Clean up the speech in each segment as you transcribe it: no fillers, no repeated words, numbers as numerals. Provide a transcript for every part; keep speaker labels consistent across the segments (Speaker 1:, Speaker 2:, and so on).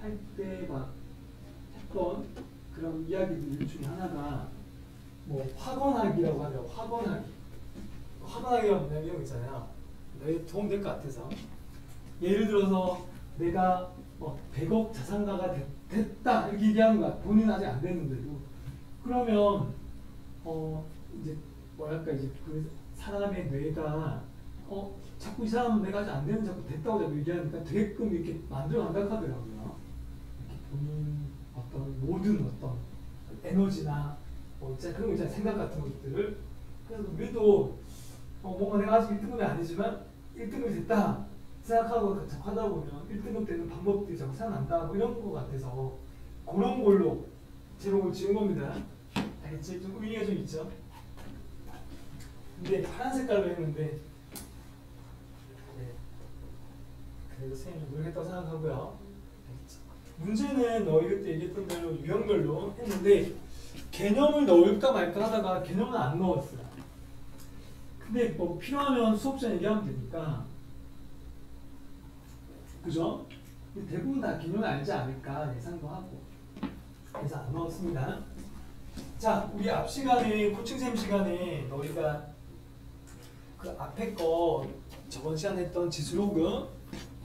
Speaker 1: 할 때 막 했던 그런 이야기들 중에 하나가 뭐 확언하기라고 하죠. 확언하기. 확언하기가 뭐냐면 이런 거 있잖아요. 너희 도움 될 것 같아서. 예를 들어서 내가 100억 자산가가 됐다 이렇게 얘기하는 거야. 돈은 아직 안 됐는데도. 그러면 이제 뭐랄까 이제 그 사람의 뇌가 자꾸 이 사람은 내가 아직 안 되는 자꾸 됐다고 자꾸 얘기하니까 되게끔 이렇게 만들어 간다고 하더라고요. 이렇게 본인 어떤 모든 어떤 에너지나 그런 거 있잖아요. 생각 같은 것들을. 그래서 우리도 뭔가 내가 아직 1등급이 아니지만 1등급이 됐다 생각하고 자꾸 하다 보면 1등급 되는 방법들이 자꾸 생각난다 뭐 이런 것 같아서 그런 걸로 제목을 지은 겁니다. 알겠지? 좀 의미가 좀 있죠? 근데 파란 색깔로 했는데 그래도 선생님이 모르겠다고 생각하고요. 알겠죠? 문제는 너희 그때 얘기했던 대로 유형별로 했는데 개념을 넣을까 말까 하다가 개념은 안 넣었어요. 근데 뭐 필요하면 수업 시간에 얘기하면 되니까 그죠? 대부분 다 개념을 알지 않을까 예상도 하고 그래서 안 넣었습니다. 자, 우리 앞 시간에 코칭쌤 시간에 너희가 그 앞에 거 저번 시간에 했던 지수로그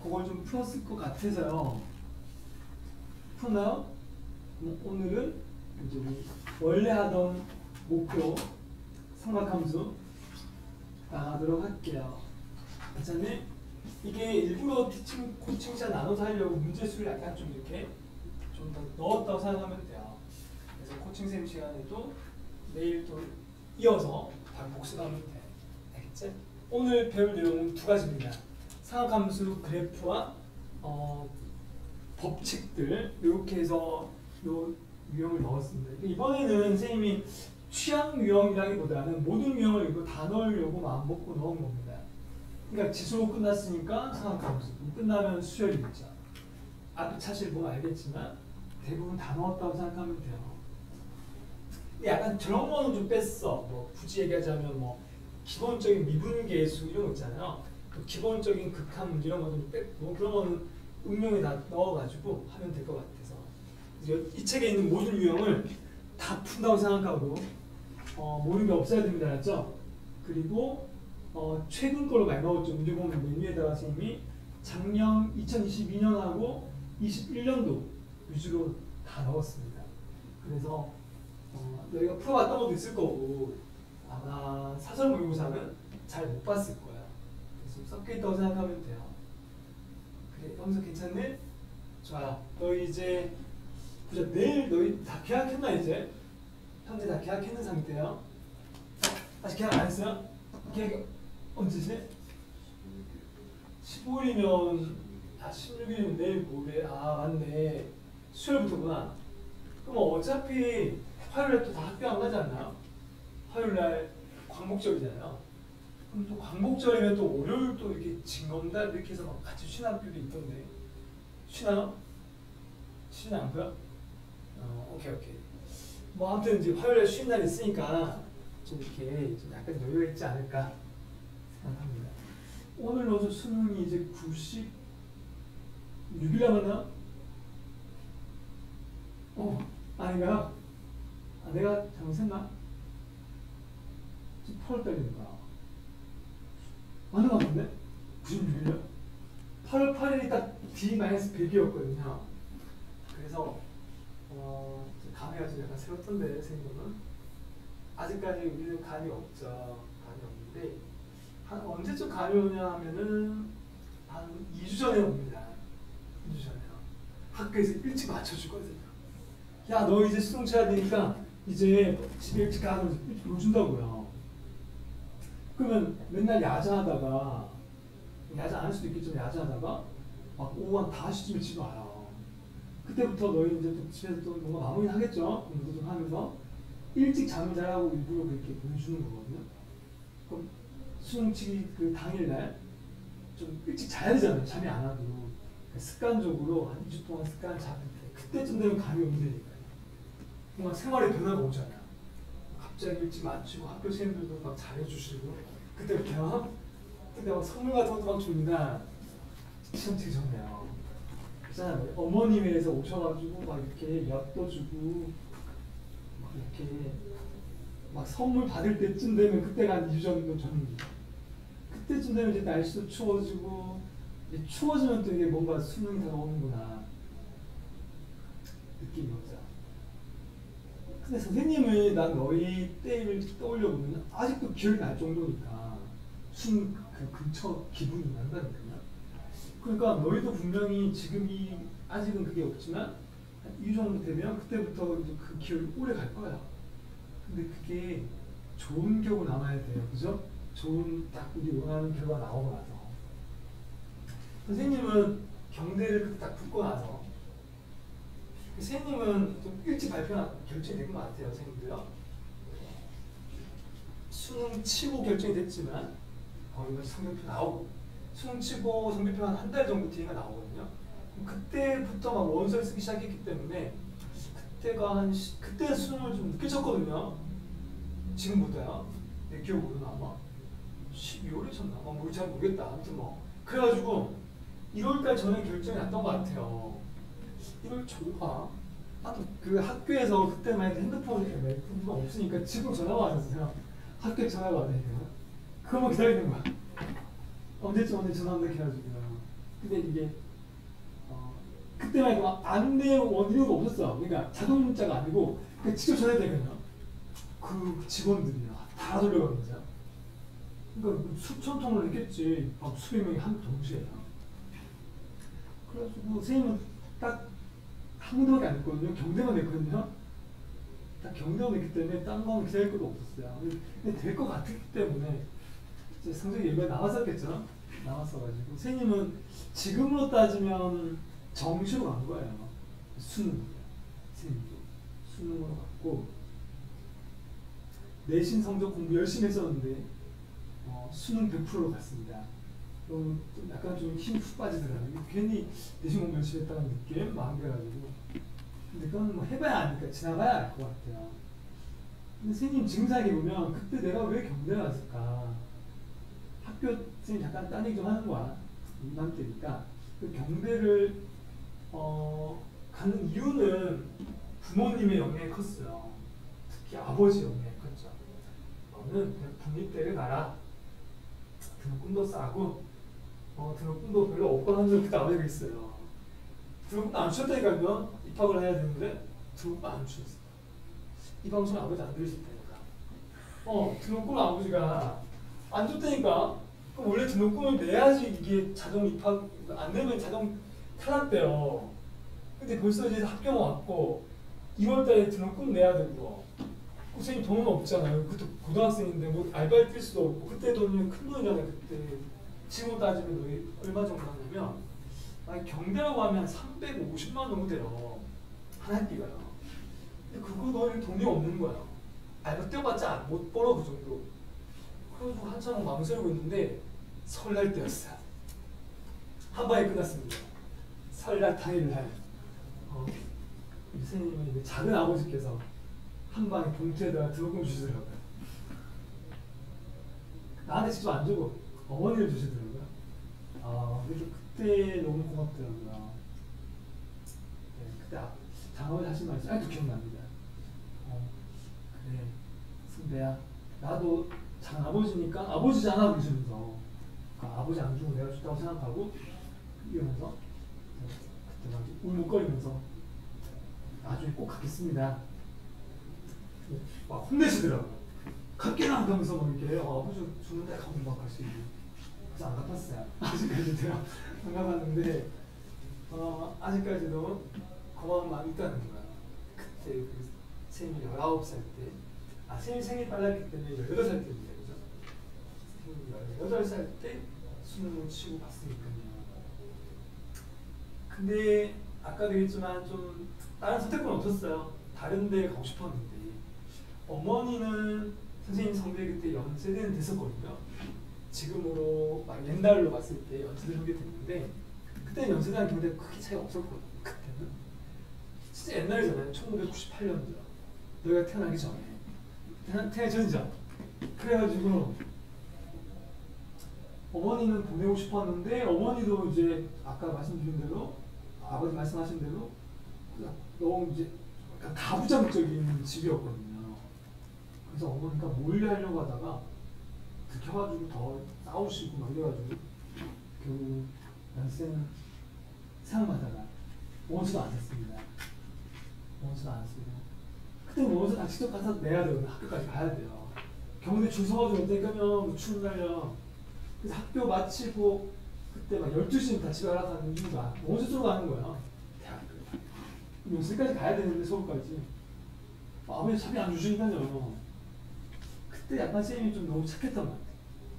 Speaker 1: 그걸 좀 풀었을 것 같아서요. 풀었나요? 오늘은 이제 우리 원래 하던 목표 삼각함수 나가도록 할게요. 괜찮니? 이게 일부러 티칭, 코칭샷 나눠서 하려고 문제수를 약간 좀 이렇게 좀 더 넣었다고 생각하면 돼요. 그래서 코칭쌤 시간에도 내일 또 이어서 다 복습하면 돼. 알겠지? 오늘 배울 내용은 두 가지입니다. 삼각함수 그래프와 법칙들 이렇게 해서 요 유형을 넣었습니다. 이번에는 선생님이 취향 유형이라기보다는 모든 유형을 이거 다 넣으려고 마음 먹고 넣은 겁니다. 그러니까 지수로 끝났으니까 삼각함수 끝나면 수열이겠죠. 앞에 차실 보면 알겠지만 대부분 다 넣었다고 생각하면 돼요. 약간 저런 거는 좀 뺐어. 뭐 굳이 얘기하자면 뭐 기본적인 미분계수 이런 거 있잖아요. 그 기본적인 극한 문제 이런 거 좀 뺐고 그런 거는 응용에 다 넣어가지고 하면 될 것 같아서 이 책에 있는 모든 유형을 다 푼다고 생각하고 모르는 게 없어야 됩니다. 알았죠? 그리고 최근 걸로 많이 넣었죠. 문제 보면 메뉴에다가 선생님이 작년 2022년하고 21년도 위주로 다 넣었습니다. 그래서 너희가 풀어봤던 것도 있을 거고 아마 사설 모의고사는 잘 못 봤을 거야. 그래서 섞여 있다고 생각하면 돼요. 그래, 여기서 괜찮네? 좋아요. 너희 이제 그죠? 내일 너희 다 계약했나 이제? 현재 다 계약했는 상태예요. 아직 계약 안 했어요? 계약 언제지? 15일이면 16일이면 내일 모레. 맞네. 수요일부터구나. 그럼 어차피 화요일에 또 다 학교 안 가지 않나요? 화요일날 광복절이잖아요. 그럼 또 광복절이면 또 월요일 또 이렇게 징검달 이렇게 해서 막 같이 쉬는 학교도 있던데. 쉬나요? 쉬지 않고요? 오케이. 뭐 아무튼 이제 화요일에 쉬는 날이 있으니까 좀 이렇게 좀 약간 여유가 있지 않을까 생각합니다. 오늘 넣어서 수능이 이제 96일 남았나? 아닌가요? 내가 잘못했나? 8월달이니까 맞는 것 같은데? 96일이요? 8월 8일이 딱 D-100이었거든요. 그래서 감회가 좀 약간 새롭던데 선생님은 아직까지 우리는 감이 없죠. 감이 없는데 한 언제쯤 감이 오냐 하면은 한 2주 전에 옵니다. 2주 전에요. 학교에서 일찍 맞춰주거든요. 야, 너 이제 수능 쳐야 되니까 이제 집에 일찍 가서 일찍 보여준다고요. 그러면 맨날 야자하다가 야자 안 할 수도 있겠지만 야자하다가 막 오후 한 5시쯤에 집에 와요. 그때부터 너희 이제 또 집에서 또 뭔가 마무리 하겠죠? 공부 좀 하면서 일찍 잠을 자라고 일부러 그렇게 보여주는 거거든요. 그럼 수능 치기 그 당일날 좀 일찍 자야 되잖아요. 잠이 안 와도. 습관적으로 한 2주 동안 습관 잡을 때 그때쯤 되면 감이 온다니까요. 뭔가 생활에 변화가 오잖아요. 갑자기 일찍 맞추고 학교 선생님들도 막 잘해주시고 그때부터 그때 막 선물 같은 것도 막 줍니다. 시험 치기 좋네요. 있잖아요. 어머님에서 오셔가지고 막 이렇게 엿도 주고 막 이렇게 막 선물 받을 때쯤 되면 그때가 한 2주 정도 전입니다. 그때쯤 되면 이제 날씨도 추워지고 이제 추워지면 또 이게 뭔가 수능이 다가오는구나 느낌이 오죠. 근데 선생님을 난 너희 때를 떠올려 보면 아직도 기억이 날 정도니까 수능 그 근처 기분이 난다니까요. 그러니까 너희도 분명히 지금이 아직은 그게 없지만 이 정도 되면 그때부터 이제 그 기억이 오래 갈 거야. 근데 그게 좋은 기억으로 남아야 돼요. 그죠? 좋은 딱 우리 원하는 결과 나오고 나서 선생님은 경대를 그때 딱 붙고 나서 선생님은 좀 일찍 결정이 된 것 같아요. 선생님도요. 수능 치고 결정이 됐지만 거의 성적표 나오고 수능 치고 성적표 한 달 정도 뒤가 나오거든요. 그때부터 막 원서를 쓰기 시작했기 때문에 그때 수능을 좀 늦게 쳤거든요. 지금보다요. 내 기억으로는 아마 12월에 쳤나? 잘 모르겠다. 아무튼 뭐 그래가지고 1월달 전에 결정이 났던 것 같아요. 1월 초가 나도 그 학교에서 그때만 해도 핸드폰이 없으니까 지금 전화가 왔었어요. 학교에 전화가 와다니까 그것만 기다리는 거야. 언제쯤 전화한다 해가지고요. 근데 이게 그때만 해도 안내 원인도 없었어. 그러니까 자동 문자가 아니고 그냥 직접 전화해야 되거든요. 그 직원들이요 다 돌려가는 거죠. 그러니까 수천 통을 했겠지. 수백 명이 한 동시에. 그래가지고 선생님은 딱 한 군데밖에 안 했거든요. 경대만 냈거든요. 딱 경대만 냈기 때문에 딴 거는 기다릴 것도 없었어요. 근데 될 것 같았기 때문에 이제 성적이 여기가 나왔었겠죠. 나왔어가지고 선생님은 지금으로 따지면 정시로 간 거예요. 수능. 선생님도 수능으로 갔고 내신 성적 공부 열심히 했었는데 수능 100%로 갔습니다. 좀 약간 좀 힘이 훅 빠지더라고요. 괜히 내신 공부 열심히 했다는 느낌 막 그래가지고 근데 그건 뭐 해봐야 아니까 지나가야 알 것 같아요. 근데 선생님 지금 생각해보면 그때 내가 왜 경대에 왔을까? 학교 선생님 잠깐 딴 얘기 좀 하는 거야. 이맘때니까 그 경대를 가는 이유는 부모님의 영향이 컸어요. 특히 아버지 영향이 컸죠. 너는 그냥 국립대를 가라. 등록금도 싸고 등록금도 별로 없고 하는 그때 아버지가 있어요. 등록금도 안 주셨다니까요. 입학을 해야 되는데 등록금 안 주셨어요. 이 방송 아버지 안 들으실 테니까. 등록금 아버지가 안 줬다니까. 그럼 원래 등록금을 내야지 이게 자동 입학 안 되면 자동 탈락돼요. 근데 벌써 이제 학교가 왔고 2월달에 등록금 내야 되고 선생님 돈은 없잖아요. 그때 고등학생인데 뭐 알바를 뛸 수도 없고 그때 돈이 큰 돈이잖아요. 그때 지금 따지면 얼마 정도 하냐면 경대라고 하면 350만 원 정도 돼요. 한 학기가요. 근데 그거 돈이 없는 거야. 알바 뛰어봤자 못 벌어 그 정도. 그래가지고 한참 망설이고 있는데 설날 때였어요. 한 방에 끝났습니다. 설날 당일날 선생님은 작은 아버지께서 한 방에 봉투에다가 등록금 주시더라고요. 나한테 직접 안 주고 어머니를 주시더라고요. 그래서 그때 너무 고맙더라고요. 네, 그때 장아버지 하신 말씀 아직도 기억납니다. 그래 승배야 나도 장아버지니까 아버지잖아 그러시면서 아버지 안 주고 내가 줬다고 생각하고 이러면서 그때 막 울먹거리면서 나중에 꼭 갖겠습니다. 막 혼내시더라고요. 갖게나 하면서 막 이렇게 아버지 주는데 가면 막 갈 수 있고 그래서 안 갚았어요. 아직까지 제가 안 갚았는데 아직까지도 고마운 마음이 있다는 거야. 그때 그 생일 19살 때 생일 빨랐기 때문에 18살 때입니다. 그죠? 18살 때 수능을 치고 갔으니까요. 근데 아까도 얘기했지만 좀 다른 선택권은 없었어요. 다른 데 가고 싶었는데 어머니는 선생님 성별이 그때 연세대는 됐었거든요. 지금으로 막 옛날로 봤을 때 연세대 정도 됐는데 그때는 연세대랑 경대 크게 차이가 없었거든요. 그때는 진짜 옛날이잖아요. 1998년도 너희가 태어나기 전에 태어나기 전이죠. 그래가지고 어머니는 보내고 싶었는데 어머니도 이제 아까 말씀드린 대로 아버지 말씀하신 대로 너무 이제 약간 가부장적인 집이었거든요. 그래서 어머니가 몰래 하려고 하다가 들켜가지고 더 싸우시고 막 이래가지고 결국 연세는 생각하다가 원수도 안 했습니다. 원수도 안 쓰고 그때 원수 다 직접 가서 내야 되거든요. 학교까지 가야 돼요. 경대 줄 서가지고 어떻게하면 추운 날려. 그래서 학교 마치고 그때 막 12시면 다 집에 가라고 이유가 원수 쪽으로 가는 거야. 대학교. 용산까지 가야 되는데 서울까지. 아버지 차비 안 주시니까요. 그때 약간 쌤이 좀 너무 착했단 말이야.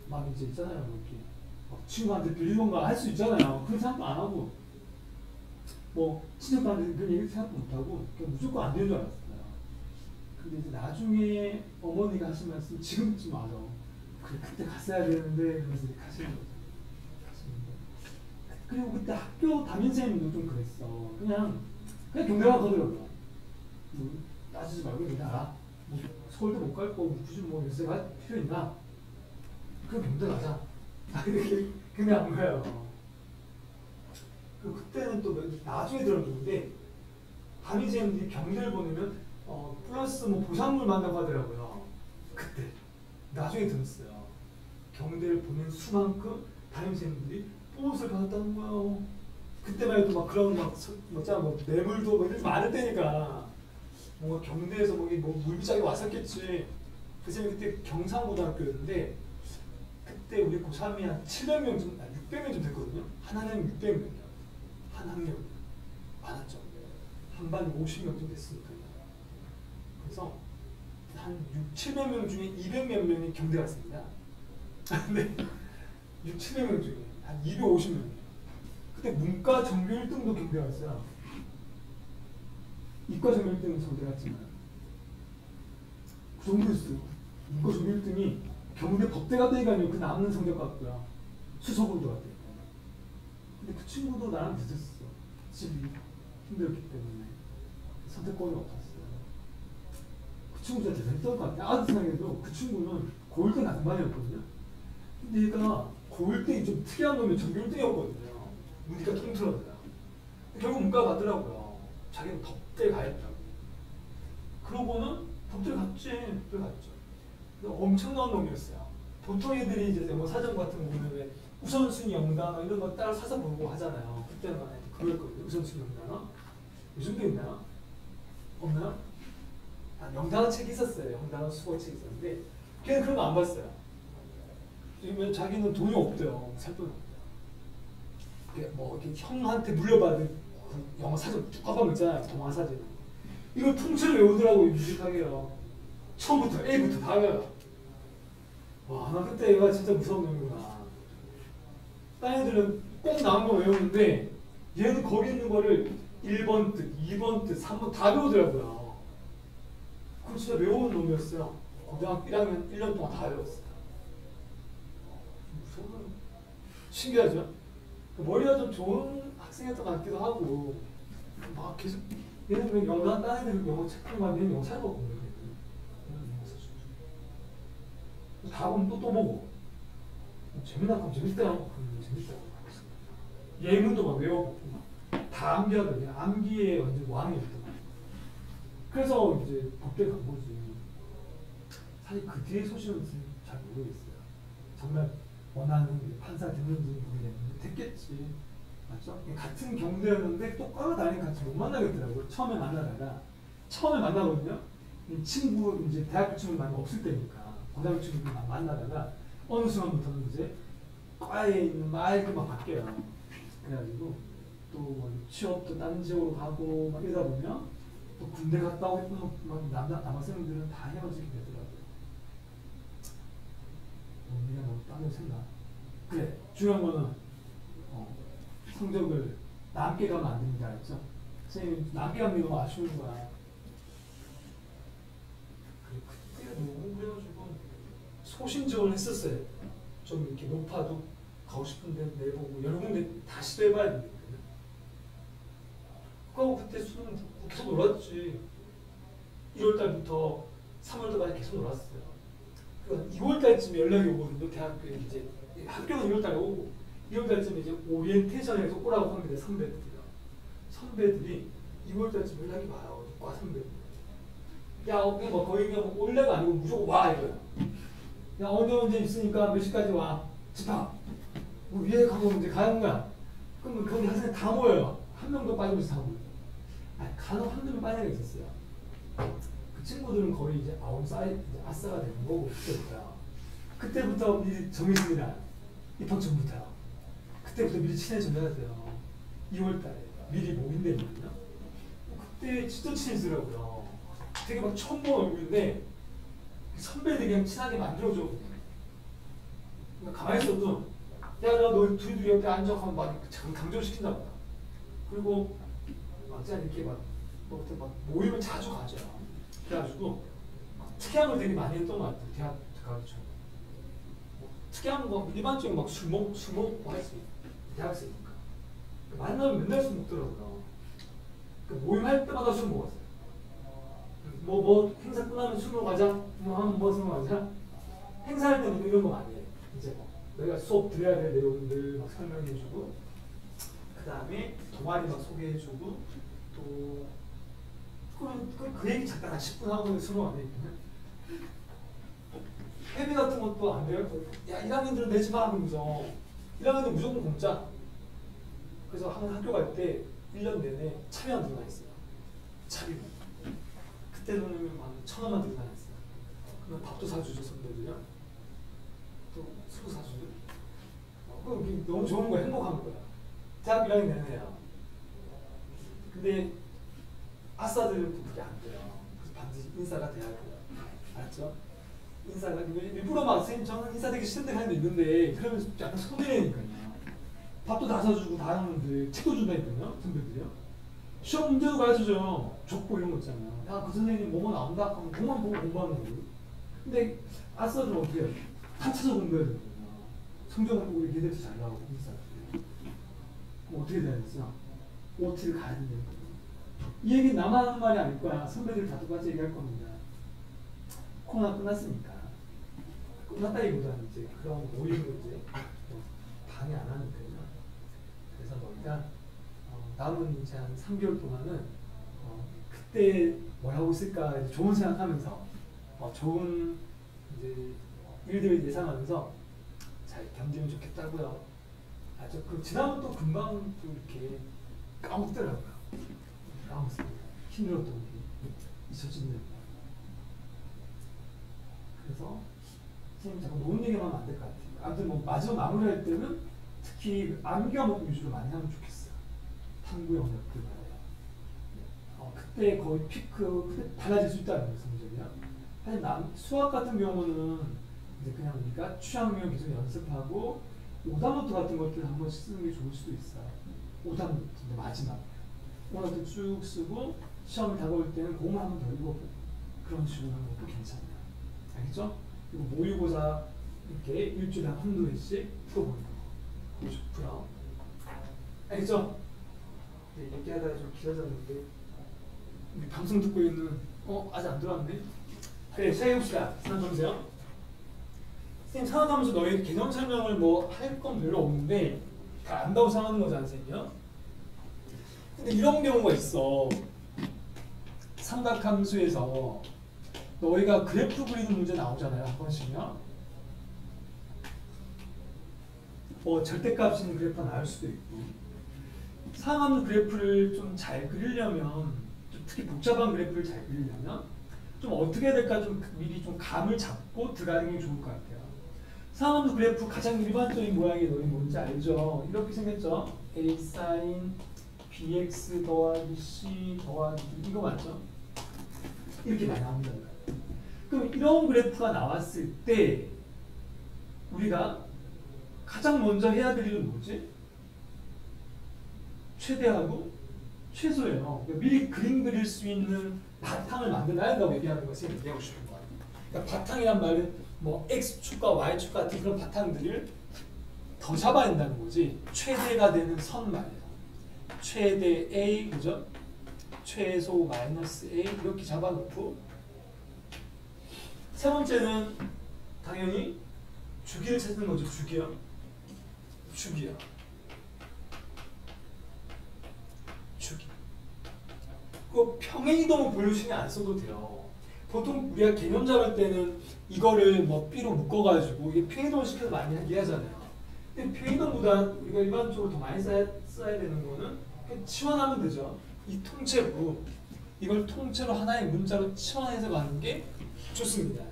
Speaker 1: 막 이제 있잖아요. 이렇게 막 친구한테 빌리던가 할 수 있잖아요. 그런 생각도 안 하고 뭐 친척한테 그런 얘기 생각도 못 하고 그냥 무조건 안 되는 줄 알았어요. 근데 이제 나중에 어머니가 하신 말씀 지금쯤 알아. 그래 그때 갔어야 되는데 그래서 이렇게 하시는 거죠. 그리고 그때 학교 담임선생님도 좀 그랬어. 그냥 경대가 가더라고요. 따지지 말고 그냥 알아. 뭐 서울도 못 갈 거고 굳이 뭐 요새 갈 필요 있나? 그럼 경대 가자. 이렇게 그냥 한 거예요. 그때는 또 나중에 들었는데 담임선생님들이 경대를 보내면 플러스 뭐 보상물 만나고 하더라고요. 그때 나중에 들었어요. 경대를 보낸 수만큼 담임선생님들이 보옷을 받았다는 거예요. 그때만 해도 막 그런 막 뇌물도 막 이렇게 많을 때니까 뭔가 경대에서 뭐 물비장이 왔었겠지. 그 쌤이 그때 경상고등학교였는데 그때 우리 고3이 한 700명 좀, 600명 좀 됐거든요. 한 학년이 600명이요. 한 학년 많았죠. 한 반 50명 좀 됐으니까요. 그래서 한 700명 중에 200몇 명이 경대 갔습니다. 근데 700명 중에 한 250명이에요. 그때 문과 전교 1등도 경대 갔어요. 이과 전교 1등은 서울대 갔지만 그 정도였어요. 이과 전교 1등이 경대 법대 갔다니까 아니고 그 남는 성적 같고요. 수석으로 들어갔대요. 근데 그 친구도 나랑 비슷했어. 집이 힘들었기 때문에 선택권이 없었어요. 그 친구 진짜 대단했던 것 같아요. 아직 생각해도 그 친구는 고1 때 같은 반이었거든요. 근데 얘가 고1 때 좀 특이한 놈이 전교 1등이었거든요. 문이가 통틀어져요. 결국 문과 가더라고요. 자기는 덕대 가했다고. 그러고는 덕대 갔지. 덕대 갔죠. 엄청난 놈이었어요. 보통 애들이 이제 뭐 사전 같은 거 보면 왜 우선순위 영단어 이런 거 따라 사서 보고 하잖아요. 그때는 그랬거든요. 우선순위 영단어. 요즘도 있나요? 없나요? 영단어 책이 있었어요. 영단어 수거 책이 있었는데 걔는 그런 거 안 봤어요. 왜냐면 자기는 돈이 없대요. 살 돈이 없대요. 뭐 이렇게 형한테 물려받은 그 영어 사전 뚜껑 있잖아요. 동화 사진. 이걸 통째로 외우더라고 유식하게요. 처음부터 A부터 다 외워요. 와, 나 그때 얘가 진짜 무서운 놈이구나. 딴 애들은 꼭 나온 거 외우는데 얘는 거기 있는 거를 1번 뜻, 2번 뜻, 3번 다 외우더라고요. 그거 진짜 외우는 놈이었어요. 고등학교 1학년 1년 동안 다 외웠어요. 무서운 신기하죠? 머리가 좀 좋은 학생이었던 것 같기도 하고 막 계속 얘는 왜 영어 딴 애들 영어 책들만 얘는 영어 잘 보고 다 보면 또 보고 재미나 하면 재밌대요. 재밌대요. 예문도 막 외워보고 다 암기하더니 암기에 완전 왕이었던 거예요. 그래서 이제 법대 간 거지. 사실 그 뒤에 소식은 잘 모르겠어요. 정말 원하는 판사 됐는지 모르겠는데 됐겠지. 맞죠? 같은 경대였는데 또 끌어다니는 같이 못 만나겠더라고요. 처음에 만나거든요. 이 친구 이제 대학교 친구 많이 없을 때니까 고등학교 친구 만나다가 어느 순간부터는 이제 과에 있는 말도 막 바뀌어요. 그래가지고 또 취업도 다른 지역으로 가고 막 이러다 보면 또 군대 갔다 오고 막 남학생들은 다 헤어지게 되더라고요. 우리가 뭐 다른 생각. 그래 중요한 거는 성적을 남게 가면 안 됩니다. 알죠? 선생님 남게 가면 게 너무 아쉬운 거야. 그때 너무 그래가지고 소신지원을 했었어요. 좀 이렇게 높아도 가고 싶은데 내보고 여러 군데 다시 또 해봐야 되거든요. 그거 그때 수능 계속 놀았지. 1월달부터 3월달까지 계속 놀았어요. 2월달쯤 연락이 오거든요. 대학교에 이제 학교는 2월달에 오고 2월달쯤 이제 오리엔테이션에서 오라고 합니다. 선배들이요. 선배들이 2월달쯤 연락이 와요. 과 선배들. 야, 뭐 거의 그냥 올래가 아니고 무조건 와 이거야. 야, 언제 있으니까 몇 시까지 와. 집합. 뭐 위에 가고 이제 가는 거야. 그럼 거기 학생 다 모여요. 한 명도 빠짐없이 다 모여. 아니, 간혹 한두 명 빠진 애가 있었어요. 그 친구들은 거의 이제 아웃사이드, 이제 아싸가 되는 거고 그때부터 미리 정해집니다. 입학 전부터요. 그때부터 미리 친해져야 돼요. 2월달에 미리 모인다니까요. 그때 진짜 친해지더라고요. 되게 막 처음 본 얼굴인데 선배들이 그냥 친하게 만들어줘. 그러니까 가만히 있어도 야너 둘이 옆에 앉아 하면 막 강조시킨다 보다. 그리고 막 이렇게 막 모임을 자주 가죠. 그래가지고 특이한 걸 되게 많이 했던 것 같아요. 대학 가르쳐. 특이한 거 일반적인 막 술 먹고 할 수 있어요. 대학생이니까. 만나면 맨날 술 먹더라고요. 모임할 때마다 술 먹었어요. 뭐 행사 끝나면 술 먹어 가자. 뭐 술 먹어 가자. 행사할 때는 이런 거 많이 해요. 이제 뭐 내가 수업 들어야 될 내용들 막 설명해주고, 그 다음에 동아리 막 소개해주고, 또 그 얘기 잠깐 한 10분 하고 수능 안 되거든요. 회비 같은 것도 안 돼요. 야 1학년들은 내지 마 하면서 1학년들 무조건 공짜. 그래서 한 학교 갈 때 1년 내내 참여한 들어가 있어요. 자비로. 그때 돈이면 한 1,000원만 들고 다녔어요. 그럼 밥도 사주죠 선배들이요. 또 술도 사주죠. 그럼 너무 좋은 거야. 행복한 거야. 대학 1학년 내내요. 근데 아싸들은 또 그게 안 돼요. 그래서 반드시 인사가 돼야 돼요. 알았죠? 인사가 일부러 막 선생님 저는 인사되기 싫은데 하는 데 있는데 그러면 약간 손해니까요. 밥도 다 사주고 다 하는데 책도 준다니까요. 선배들이요. 시험 문제도 가르쳐줘요. 족보 이런 거 있잖아요. 야 그 선생님 뭐뭐 나온다 하면 그만 보고 공부하는 거예요. 근데 아싸들은 어떻게 해요? 다 찾아 공부해야 되는 거예요. 성적은 우리 걔들 잘 나오고 인사들. 그럼 어떻게 돼야 되죠? OT를 가야 된다는 거예요. 이 얘기 나만 하는 말이 아닐 거야. 선배들 다 똑같이 얘기할 겁니다. 코로나 끝났으니까. 끝났다기보다는 이제 그런 모임을 이제 방해 안 하니까요. 그래서 너희가 남은 이제 한 3개월 동안은 그때 뭘 하고 있을까 좋은 생각하면서 좋은 이제 일들을 예상하면서 잘 견디면 좋겠다고요. 그 지나면 또 금방 또 이렇게 까먹더라고요. 까먹습니다. 힘들었던 게 잊혀진다. 그래서 선생님 자꾸 노는 얘기만 하면 안 될 것 같아요. 아무튼 뭐 마지막 마무리할 때는 특히 암기 과목 위주로 많이 하면 좋겠어요. 탐구 영역들 말이에요. 그때 거의 피크, 그때 달라질 수 있다는 거예요, 성적이요. 사실 수학 같은 경우는 이제 그냥 우리가 취향명 계속 연습하고 오답노트 같은 것들 한 번씩 쓰는 게 좋을 수도 있어요. 오답노트 마지막 오답노트 쭉 쓰고 시험이 다가올 때는 그것만 한번 더 읽어보고 그런 식으로 하는 것도 괜찮아요. 알겠죠? 그리고 모의고사 이렇게 일주일에 한두 회씩 풀어보는 거 그거 좋고요. 알겠죠? 네, 얘기하다가 좀 길어졌는데 방송 듣고 있는 아직 안 들어왔네? 그래 시작해봅시다. 산업점수요. 선생님 산업하면서 너희 개념 설명을 뭐 할 건 별로 없는데 다 안다고 생각하는 거잖아 선생님요. 근데 이런 경우가 있어. 삼각함수에서 너희가 그래프 그리는 문제 나오잖아요. 한 번씩요. 절대값 있는 그래프가 나올 수도 있고 상함수 그래프를 좀 잘 그리려면 좀 특히 복잡한 그래프를 잘 그리려면 좀 어떻게 해야 될까 좀 미리 좀 감을 잡고 들어가는 게 좋을 것 같아요. 상함수 그래프 가장 일반적인 모양이 너희 뭔지 알죠? 이렇게 생겼죠? A sin bx 더하기 c 더하기 이거 맞죠? 이렇게 많이 나옵니다. 그럼 이런 그래프가 나왔을 때 우리가 가장 먼저 해야 될 일은 뭐지? 최대하고 최소예요. 그러니까 미리 그림 그릴 수 있는 바탕을 만들어야 한다고 얘기하는 것을 얘기하고 싶은 거예요. 그러니까 바탕이란 말은 뭐 X축과 Y축 같은 그런 바탕들을 더 잡아야 한다는 거지. 최대가 되는 선 말이에요. 최대 A, 그죠? 최소 마이너스 A 이렇게 잡아놓고 세 번째는 당연히 주기를 찾는 거죠. 주기요. 주기. 그 평행이동은 별로 신경 안 써도 돼요. 보통 우리가 개념 잡을 때는 이거를 뭐 B로 묶어가지고 이게 평행이동을 시켜서 많이 이해하잖아요. 근데 평행이동보다 우리가 일반적으로 더 많이 써야 되는 거는 그냥 치환하면 되죠. 이 통째로 이걸 통째로 하나의 문자로 치환해서 가는 게 좋습니다.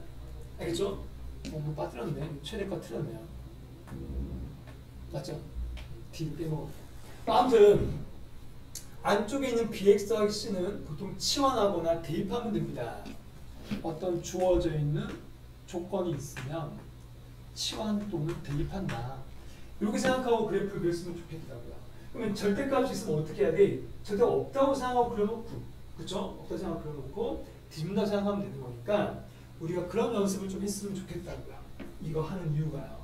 Speaker 1: 알겠죠? 뭐 빠뜨렸네. 최대가 틀렸네요. 맞죠? D를 빼먹었다. 아무튼 안쪽에 있는 bx 더하기 c는 보통 치환하거나 대입하면 됩니다. 어떤 주어져 있는 조건이 있으면 치환 또는 대입한다. 이렇게 생각하고 그래프를 그렸으면 좋겠더라고요. 그러면 절대값이 있으면 어떻게 해야 돼? 절대가 없다고 생각하고 그려놓고, 그쵸? 없다고 생각하고 그려놓고 뒤집는다고 생각하면 되는 거니까 우리가 그런 연습을 좀 했으면 좋겠다고요. 이거 하는 이유가요.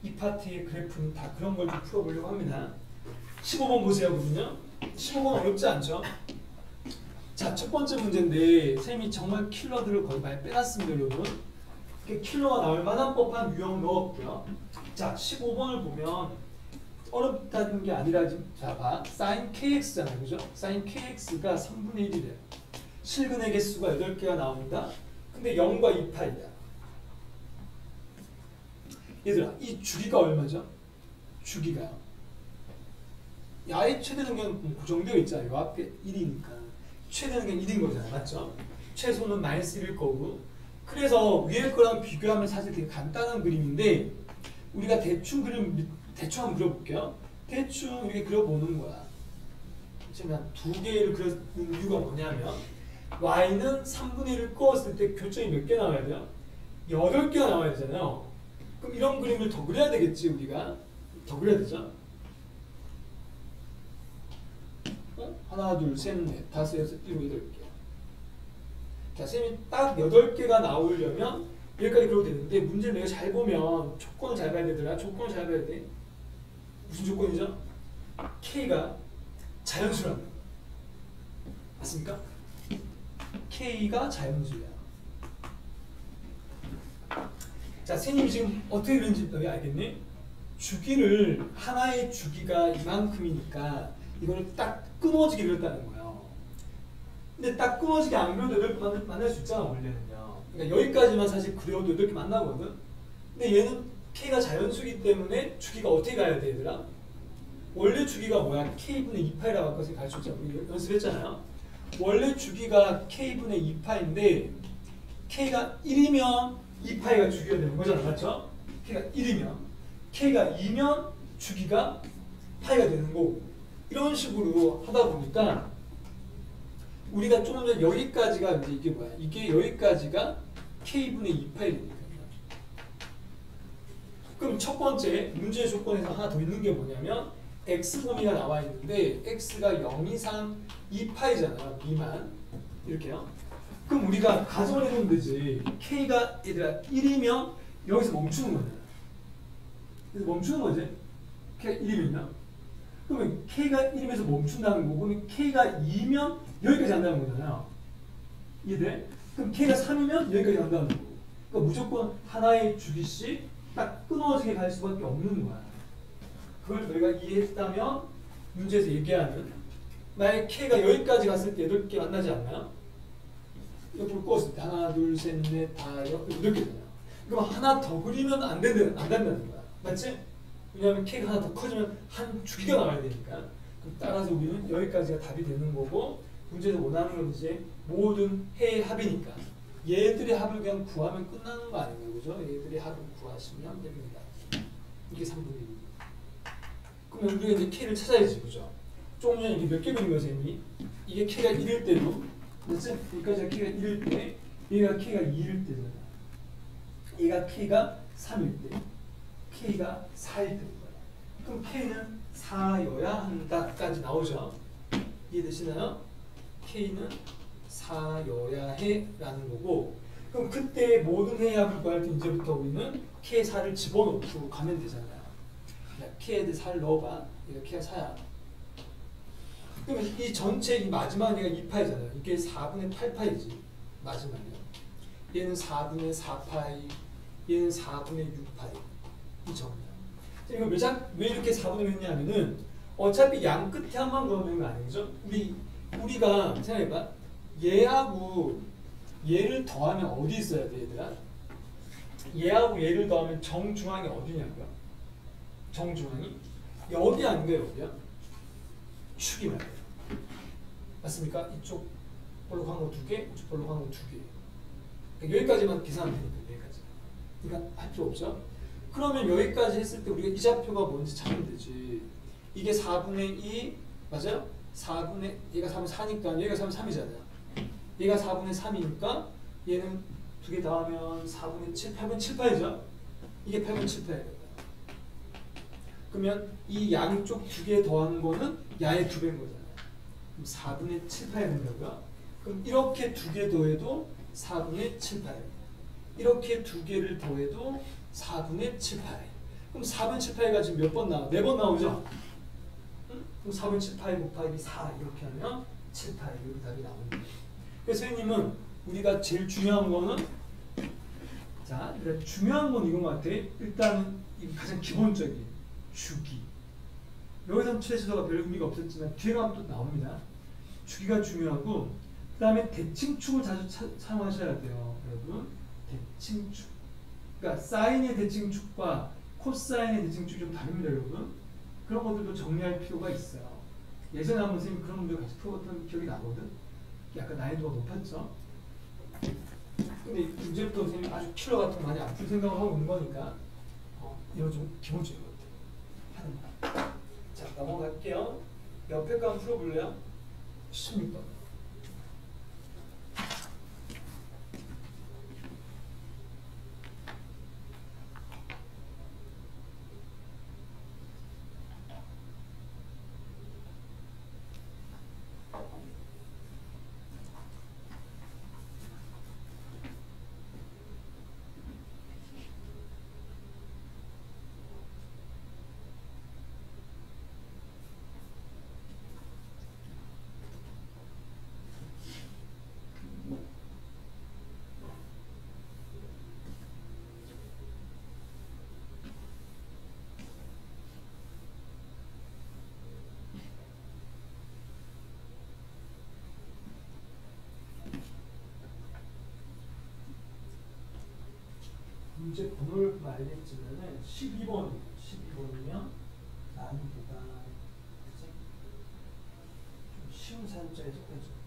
Speaker 1: 이 파트의 그래프는 다 그런 걸 좀 풀어보려고 합니다. 15번 보세요, 그러면요. 15번 어렵지 않죠? 자, 첫 번째 문제인데 쌤이 정말 킬러들을 거의 많이 빼놨습니다, 여러분. 킬러가 나올 만한 법한 유형 넣었고요. 자, 15번을 보면 어렵다는 게 아니라 지금 자, 봐. sin kx잖아요, 그죠? sin kx가 3분의 1이래요. 실근의 개수가 8개가 나옵니다. 근데 0과 2파이다. 얘들아, 이 주기가 얼마죠? 주기가요. 야의 최대는 그냥 고정되어 있잖아요. 요 앞에 1이니까. 최대는 그냥 1인 거잖아요. 맞죠? 최소는 -1일 거고. 그래서 위에 거랑 비교하면 사실 되게 간단한 그림인데 우리가 대충 한번 그려볼게요. 대충 이렇게 그려보는 거야. 지금 두 개를 그리는 이유가 뭐냐면 y는 3분의 1을 끄었을 때 교점이 몇 개 나와야 돼요? 8개가 나와야 되잖아요. 그럼 이런 그림을 더 그려야 되겠지, 우리가. 더 그려야 되죠? 하나, 둘, 셋, 넷, 다섯, 여섯, 일곱, 8개. 자, 쌤이 딱 8개가 나오려면 여기까지 그려도 되는데 문제를 내가 잘 보면 조건을 잘 봐야 되더라. 조건을 잘 봐야 돼. 무슨 조건이죠? K가 자연수라는 거. 맞습니까? K가 자연수야. 자, 선생님이 지금 어떻게 그런지 너희 알겠니? 주기를 하나의 주기가 이만큼이니까 이거를 딱 끊어지게 그렸다는 거예요. 근데 딱 끊어지게 안 그려도 8개 만날 수 있잖아, 원래는요. 그러니까 여기까지만 사실 그려도 8개 만나거든. 근데 얘는 K가 자연수기 때문에 주기가 어떻게 가야 돼, 얘들아? 원래 주기가 뭐야? K분의 2파이라고 아까 가르쳤잖아. 우리 연습했잖아요. 원래 주기가 K분의 2파인데 K가 1이면 2파이가 주기가 되는 거잖아. 맞죠? K가 1이면. K가 2면 주기가 파이가 되는 거고. 이런 식으로 하다 보니까 우리가 조금 전에 여기까지가 이제 이게 뭐야? 이게 여기까지가 K분의 2파이니까. 그럼 첫 번째 문제 조건에서 하나 더 있는 게 뭐냐면 x 범위가 나와 있는데 x가 0 이상 2파이잖아요. 미만. 이렇게요. 그럼 우리가 가정을 해보면 되지. k가 얘들아 1이면 여기서 멈추는 거잖아. 그래서 멈추는 거지. k가 1이면요. 그러면 k가 1이면서 멈춘다는 거고 그러면 k가 2면 여기까지 간다는 거잖아요. 이해돼? 그럼 k가 3이면 여기까지 간다는 거고. 그러니까 무조건 하나의 주기씩 딱 끊어지게 갈 수밖에 없는 거야. 그걸 너희가 이해했다면 문제에서 얘기하는 만약에 K가 여기까지 갔을 때 8개 만나지 않나요? 옆으로 꽂았을 때 하나, 둘, 셋, 넷, 다 8개잖아요. 그럼 하나 더 그리면 안 된다는 거야. 맞지? 왜냐하면 K가 하나 더 커지면 한 주기가 나와야 되니까. 그럼 따라서 우리는 여기까지가 답이 되는 거고 문제에서 원하는 건 이제 모든 해의 합이니까 얘들의 합을 그냥 구하면 끝나는 거 아닌가요? 그죠? 얘들의 합을 구하시면 됩니다. 이게 3분의 1입니다. 그러면 우리가 이제 K를 찾아야지, 그죠? 조금 전에 이게 몇 개 그린 거야, 쌤이? 이게 K가 1일 때도, 그렇지? 여기까지가 K가 1일 때, 얘가 K가 2일 때잖아. 얘가 K가 3일 때, K가 4일 때인 거야. 그럼 K는 4여야 한다까지 나오죠? 이해되시나요? K는 4여야 해라는 거고, 그럼 그때 모든 해의 합을 구할 때 이제부터 우리는 K의 4를 집어넣고 가면 되잖아요. K에 대해 4를 넣어봐. 얘가 K가 4야. 그러면 이 전체 이 마지막 얘가 2파이잖아요. 이게 4분의 8파이지. 마지막이요. 얘는 4분의 4파이, 얘는 4분의 6파이. 이 정도야. 왜 이렇게 4분의 했냐면은 어차피 양 끝에 한만 그으면 되는 거 아니죠? 우리가 생각해봐. 얘하고 얘를 더하면 어디 있어야 돼, 얘들아? 얘하고 얘를 더하면 정중앙이 어디냐고요? 정중앙이? 여기 아닌가 여기야? 축이 말이야. 맞습니까? 이쪽 볼로 간 거 2개, 이쪽 볼로 간 거 2개. 그러니까 여기까지만 계산하면 되니까 여기까지. 그러니까 할 필요 없죠? 그러면 여기까지 했을 때 우리가 이 좌표가 뭔지 찾으면 되지. 이게 4분의 2 맞아요? 4분의 얘가 4분의 4니까 얘가 4분의 3이잖아요. 얘가 4분의 3이니까 얘는 2개 더하면 4분의 7, 8분의 7, 8이죠? 이게 8분의 7, 8이에요. 그러면 이 양쪽 2개 더한 거는 야의 2배인 거잖아요. 그럼 4분의 7, 8이 된다고요? 그럼 이렇게 2개 더해도 4분의 7, 8. 이렇게 2개를 더해도 4분의 7, 8. 그럼 4분의 7, 8가 지금 몇 번 나와? 4번 나오죠? 응? 그럼 4분의 7, 8 곱하기 4 이렇게 하면 7, 8 이렇게 답이 나오는 거예요. 그래서 선생님은 우리가 제일 중요한 거는 자, 중요한 건 이건 것 같아. 일단은 가장 기본적인 주기. 여기서는 최소가 별 의미가 없었지만 뒤에 가면 또 나옵니다. 주기가 중요하고 그 다음에 대칭축을 자주 사용하셔야 돼요. 여러분 대칭축. 그러니까 사인의 대칭축과 코사인의 대칭축이 좀 다릅니다. 여러분. 그런 것들도 정리할 필요가 있어요. 예전에 한번 선생님 그런 문제 같이 풀어봤던 기억이 나거든. 약간 난이도가 높았죠. 근데 이제부터 선생님 아주 킬러 같은 거 많이 안 풀 생각을 하고 있는 거니까 이런 좀 기본적인 것들 하는 거야. 자, 넘어갈게요. 옆에 거 한번 풀어볼래요? 16번. 문제 번호를 알겠지만은 12번이면 난이도가 그치? 좀 쉬운 사연자에 속하죠.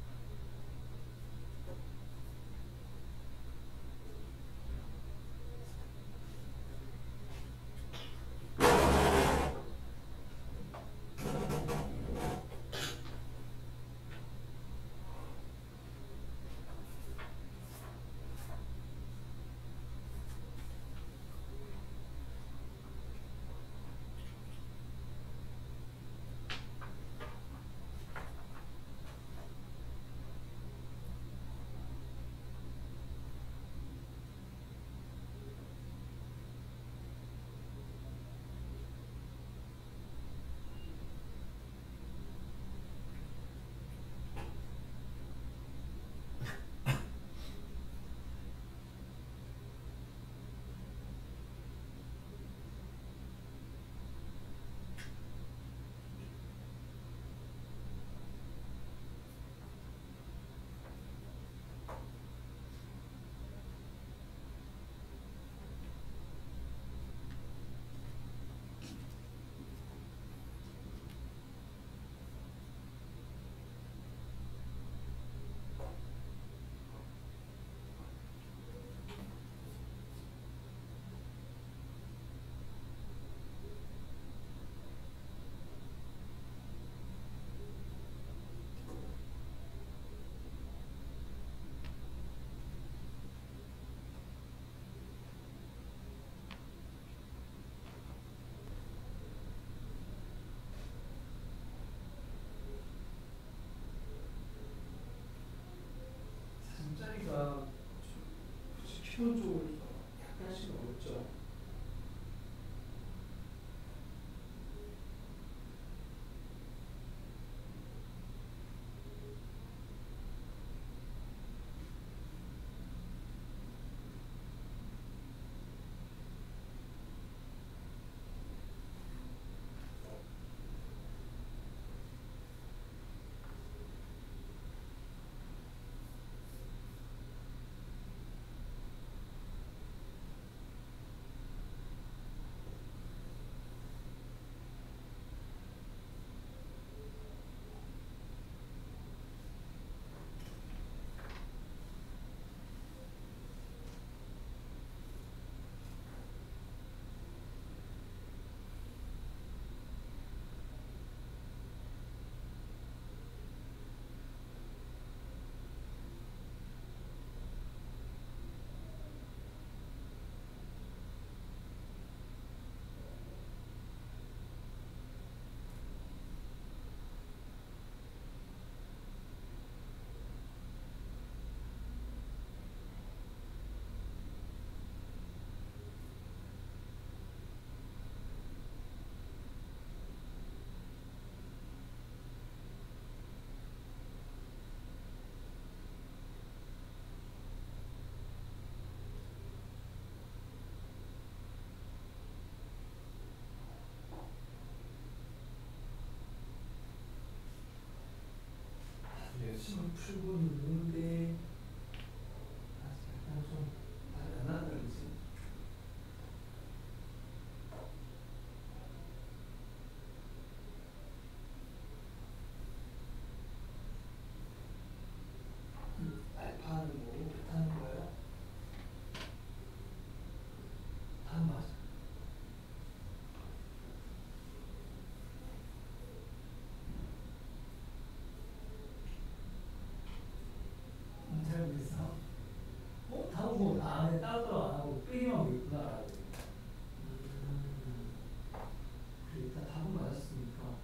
Speaker 1: 짜리가 기본적으로 약간씩 어렵죠. 열심히 풀고 있는데 약간 좀 안 한다 그러지. 알파는 뭐 못하는 거예요? 다 맞아. 잘 모르겠어. 다음 뭐 안에 따로 안 하고 빼기만 하고 있구나. 그래, 일단 답은 맞았으니까.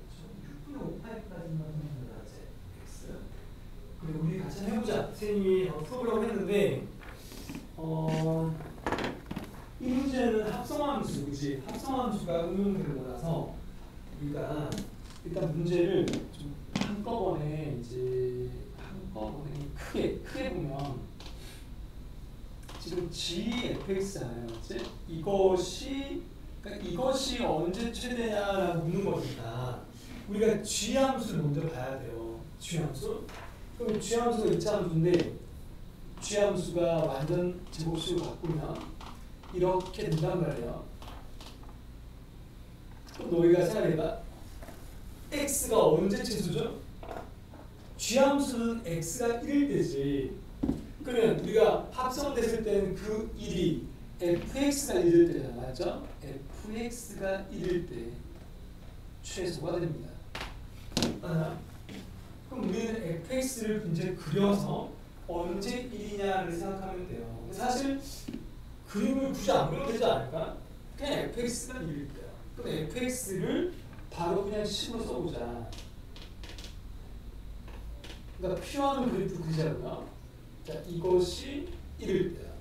Speaker 1: 자, 6분의 5파이까지만 하면 나지. X. 그래, 우리 같이 해보자. 선생님이 풀어보려고 했는데, 이 문제는 합성함수, 그치? 합성함수가 응용되는 거라서 우리가 일단 문제를 좀 한꺼번에 크게 보면 지금 gfx잖아요, 그치? 이것이 언제 최대냐라고 묻는 거니까 우리가 g함수를 먼저 봐야 돼요. g함수. 그럼 g함수가 2차함수인데 g함수가 완전 제곱식으로 바꾸면 이렇게 된단 말이에요. 그럼 너희가 생각해봐. x가 언제 최소죠? g함수는 x가 1일 때지. 그러면 우리가 합성됐을 때는 그 1이 fx가 1일 때잖아, 맞죠? fx가 1일 때 최소가 됩니다. 그럼 우리는 fx를 이제 그려서 언제 1이냐를 생각하면 돼요. 사실 그림을 굳이 안 그려도 되지 않을까? 그냥 fx가 1일 때야. 그럼 fx를 바로 그냥 식으로 써보자. 그러니까 필요한 그래프 그리자고요. 자, 이것이 1일 때야.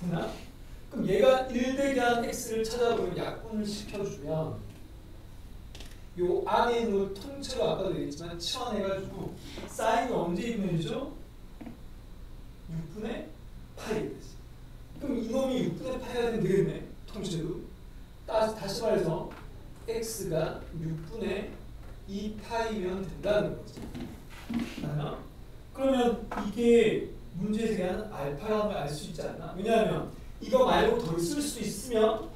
Speaker 1: 됐나? 그럼 얘가 1되게 한 x를 찾아보면 약분을 시켜주면 요 안에 있는 걸 통째로 아까도 얘기했지만 치환해가지고 사인이 언제 있는지죠? 6분의 파이 되지. 그럼 이놈이 6분의 파이가 되면 되겠네. 통째로. 다시 말해서 x가 6분의 2파이면 된다는 거지. 그러면 이게 문제에서 얘기하는 알파라는 걸 알 수 있지 않나? 왜냐하면 이거 말고 더 쓸 수 있으면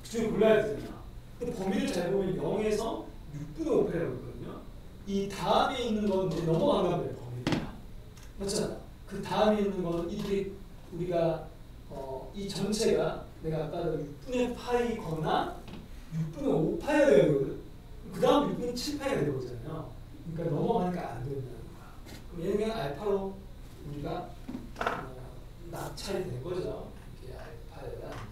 Speaker 1: 그중에 골라야 되잖아. 근데 범위를 잘 보면 0에서 6분의 5파이라고 있거든요. 이 다음에 있는 건 이제 넘어간단 말이에요. 범위가. 맞잖아. 그 다음에 있는 건 이들이 우리가 이 전체가 내가 아까 6분의 파이거나 6분의 5파이가 되어야 되거든. 그 다음 6분의 7파이가 되거든요. 그러니까 넘어가니까 안 된다는 거야. 그럼 얘는 그냥 알파로 우리가 낙찰이 된 거죠. 이게 알파여야 한다.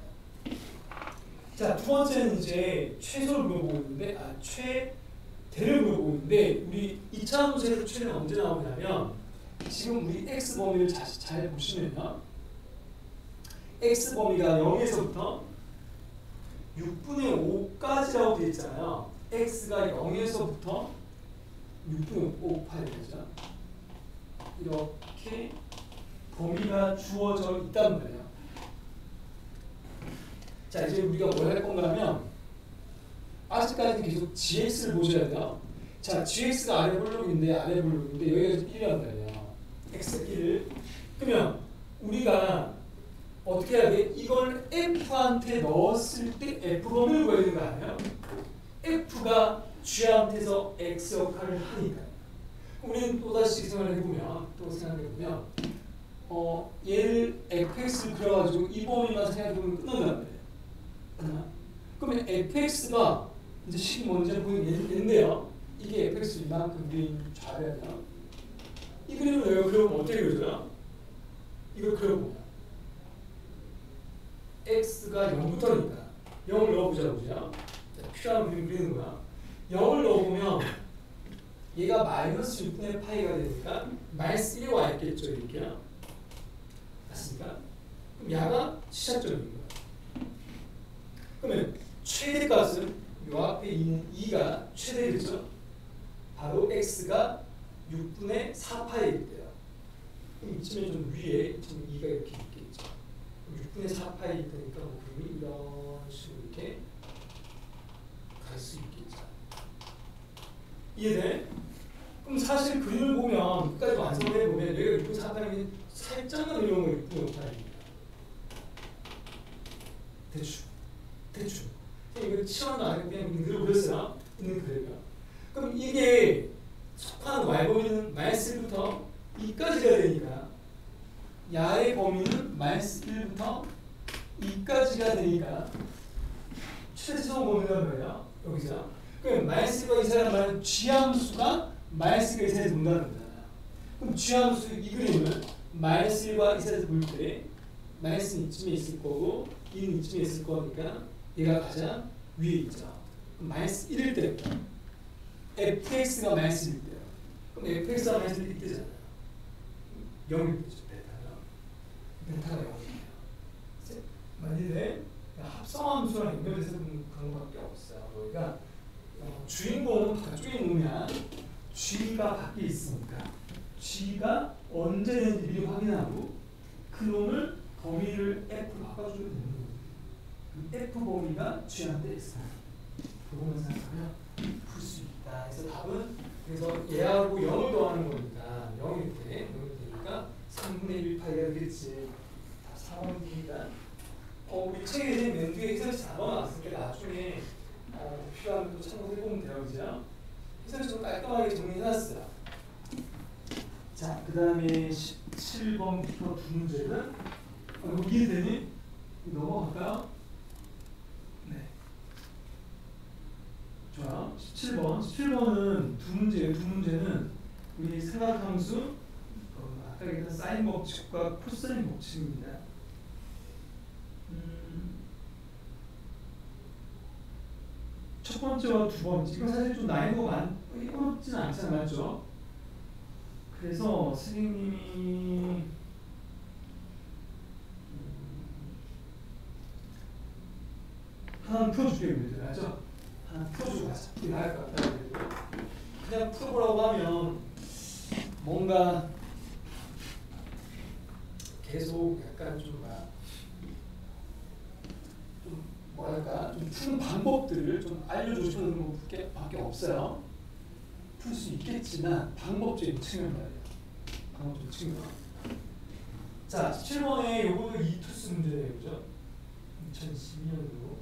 Speaker 1: 자, 두 번째는 이제 최소를 물어보고 있는데, 최대를 물어보고 있는데, 우리 2차 함수에서 최대는 언제 나오냐면, 지금 우리 x 범위를 잘 보시면요. x 범위가 0에서부터 6분의 5까지라고 되어 있잖아요. x가 0에서부터 6분의 5파이 되죠. 이렇게 범위가 주어져 있단 말이에요. 자, 이제 우리가 뭘 할 건가 하면 아직까지는 계속 gx를 보셔야 돼요. 자, gx가 아래 볼록인데 여기가 1이란 말이에요. x 1. 그러면 우리가 어떻게 해야 돼? 이걸 f한테 넣었을 때 f 범위를 구해야 되는 거 아니에요? f가 g한테서 x 역할을 하니까. 우리는 또다시 생각해보면 얘를 fx를 그려가지고 이 범위만 생각해보면 끝난단 말이에요. 그러면 fx가 이제 식이 뭔지 보이면 얘인데요. 이게 fx 이만큼 그림 좌변이요. 이 그림을 내가 그려보면 어떻게 그려져요? 이걸 그려보면 x가 0부터니까 0을 넣어보자고요. 필요한 그림 그리는 거야. 0을 넣어보면 얘가 마이너스 6분의 파이가 되니까 마이너스 1이 와 있겠죠. 이렇게요. 맞습니까? 그럼 야가 시작점인 거야. 그러면 최대값은 요 앞에 있는 2가 최대겠죠. 바로 x가 6분의 4파이일 때요. 그럼 이쯤에 좀 위에 이쯤 2가 이렇게 있겠죠. 6분의 4파이일 테니까 뭐 그림이 이런 식으로 이렇게 갈 수 있겠죠. 이해돼? 그럼 사실 그림을 보면 끝까지 완성해 보면 여기가 6분의 4파이면 살짝만 이런 거 6분의 5파이입니다. 대충. 이거 치환도 아니고 그냥 그대로 그렸어요. 있는 그대로요. 그럼 이게 속하는 y 범위는 -1부터 2까지가 되니까 야의 범위는 -1부터 2까지가 되니까 최소 범위란 말이야. 여기서. 그럼 -1과 이사란 말은 쥐함수가 -가 이사에서 본다는 거잖아요. 그럼 쥐함수 이 그림을 -1과 이사에서 볼 때 -는 이쯤에 있을 거고 2는 이쯤에 있을 거니까 얘가 가장 위에 있죠. 그럼 -1일 때부터 fx가 -1일 때요. 그럼 fx가 -1일 때잖아요. 0일 때죠. 베타가 0이에요. 만일에 합성함수랑 연결돼서 보는 방법밖에 없어요. 그러니까 주인공은 바깥쪽에 놓으면 g가 밖에 있으니까 g가 언제 되는지 미리 확인하고 그놈을 범위를 f로 바꿔주면 되는 거예요. f 범위가 g한테 있어요. 그거만 생각하면 풀 수 있다. 그래서 답은 그래서 얘하고 0을 더하는 거니까 0일 때니까 3분의 1파이가 되겠지. 다 4번입니다. 우리 책에 맨 뒤에 해설지 다 넣어놨으니까 나중에 필요하면 또 참고해보면 돼요. 그죠? 해설지 좀 깔끔하게 정리해놨어요. 자, 그 다음에 17번부터 두 문제는 이해되니? 넘어갈까요? 네. 좋아요. 17번은 두 문제예요. 두 문제는 우리 삼각함수 아까 얘기했던 사인 법칙과 코사인 법칙입니다. 첫 번째와 두 번째 이거 사실 좀 난이도가 어렵지는 않잖아요. 맞죠? 그래서 선생님이 하나 풀어줄게요. 맞죠? 하나 풀어주고 가자. 이게 나을 것 같다. 그냥 풀어보라고 하면 뭔가 계속 약간 좀 뭐랄까 좀 푸는 방법들을 좀 알려주시는 것밖에 없어요. 풀 수 있겠지만 방법적인 측면 말이에요. 방법적인 측면. 자, 17번에 요거도 이투스 문제예요, 그죠? 2012년도.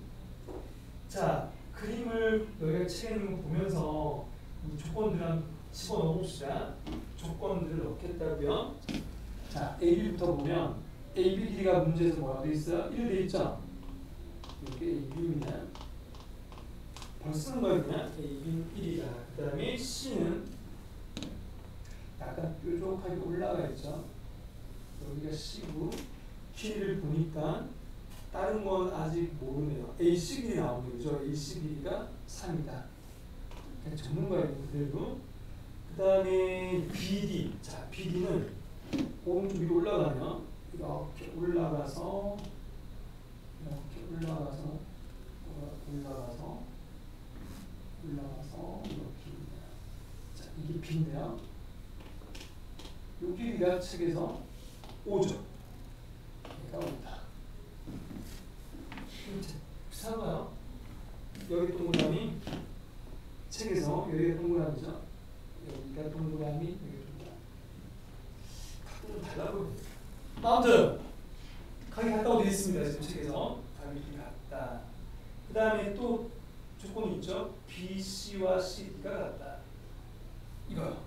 Speaker 1: 자, 그림을 여기가 책에 있는 거 보면서 이 조건들을 한번 집어넣어봅시다. 조건들을 넣겠다고요. 자, AB부터 보면 AB 길이가 문제에서 뭐라고 돼 있어요? 1 돼 있죠? 이게 AB입니다. 바로 쓰는 거예요, 그냥. AB는 1이다. 그 다음에 C는 약간 뾰족하게 올라가 있죠. 여기가 C고 길이를 보니까 다른 건 아직 모르네요. AC 길이 나오는 거죠. AC 길이가 3이다. 그냥 적는 거예요, 그대로. 그 다음에 BD. 자, BD는 오른쪽 위로 올라가면 이렇게 올라가서 이렇게입니다. 자, 이게 B인데요. 이 길이가 책에서 5죠. 얘가 5다. 비슷한가요? 여기 동그라미 책에서 여기가 동그라미죠. 여기가 동그라미, 여기가 동그라미. 각도 좀 달라 보여요. 아무튼 각이 같다고 되어 있습니다. 지금 책에서 각이 같다. 그 다음에 또 조건이 있죠. BC와 CD가 같다. 이거요.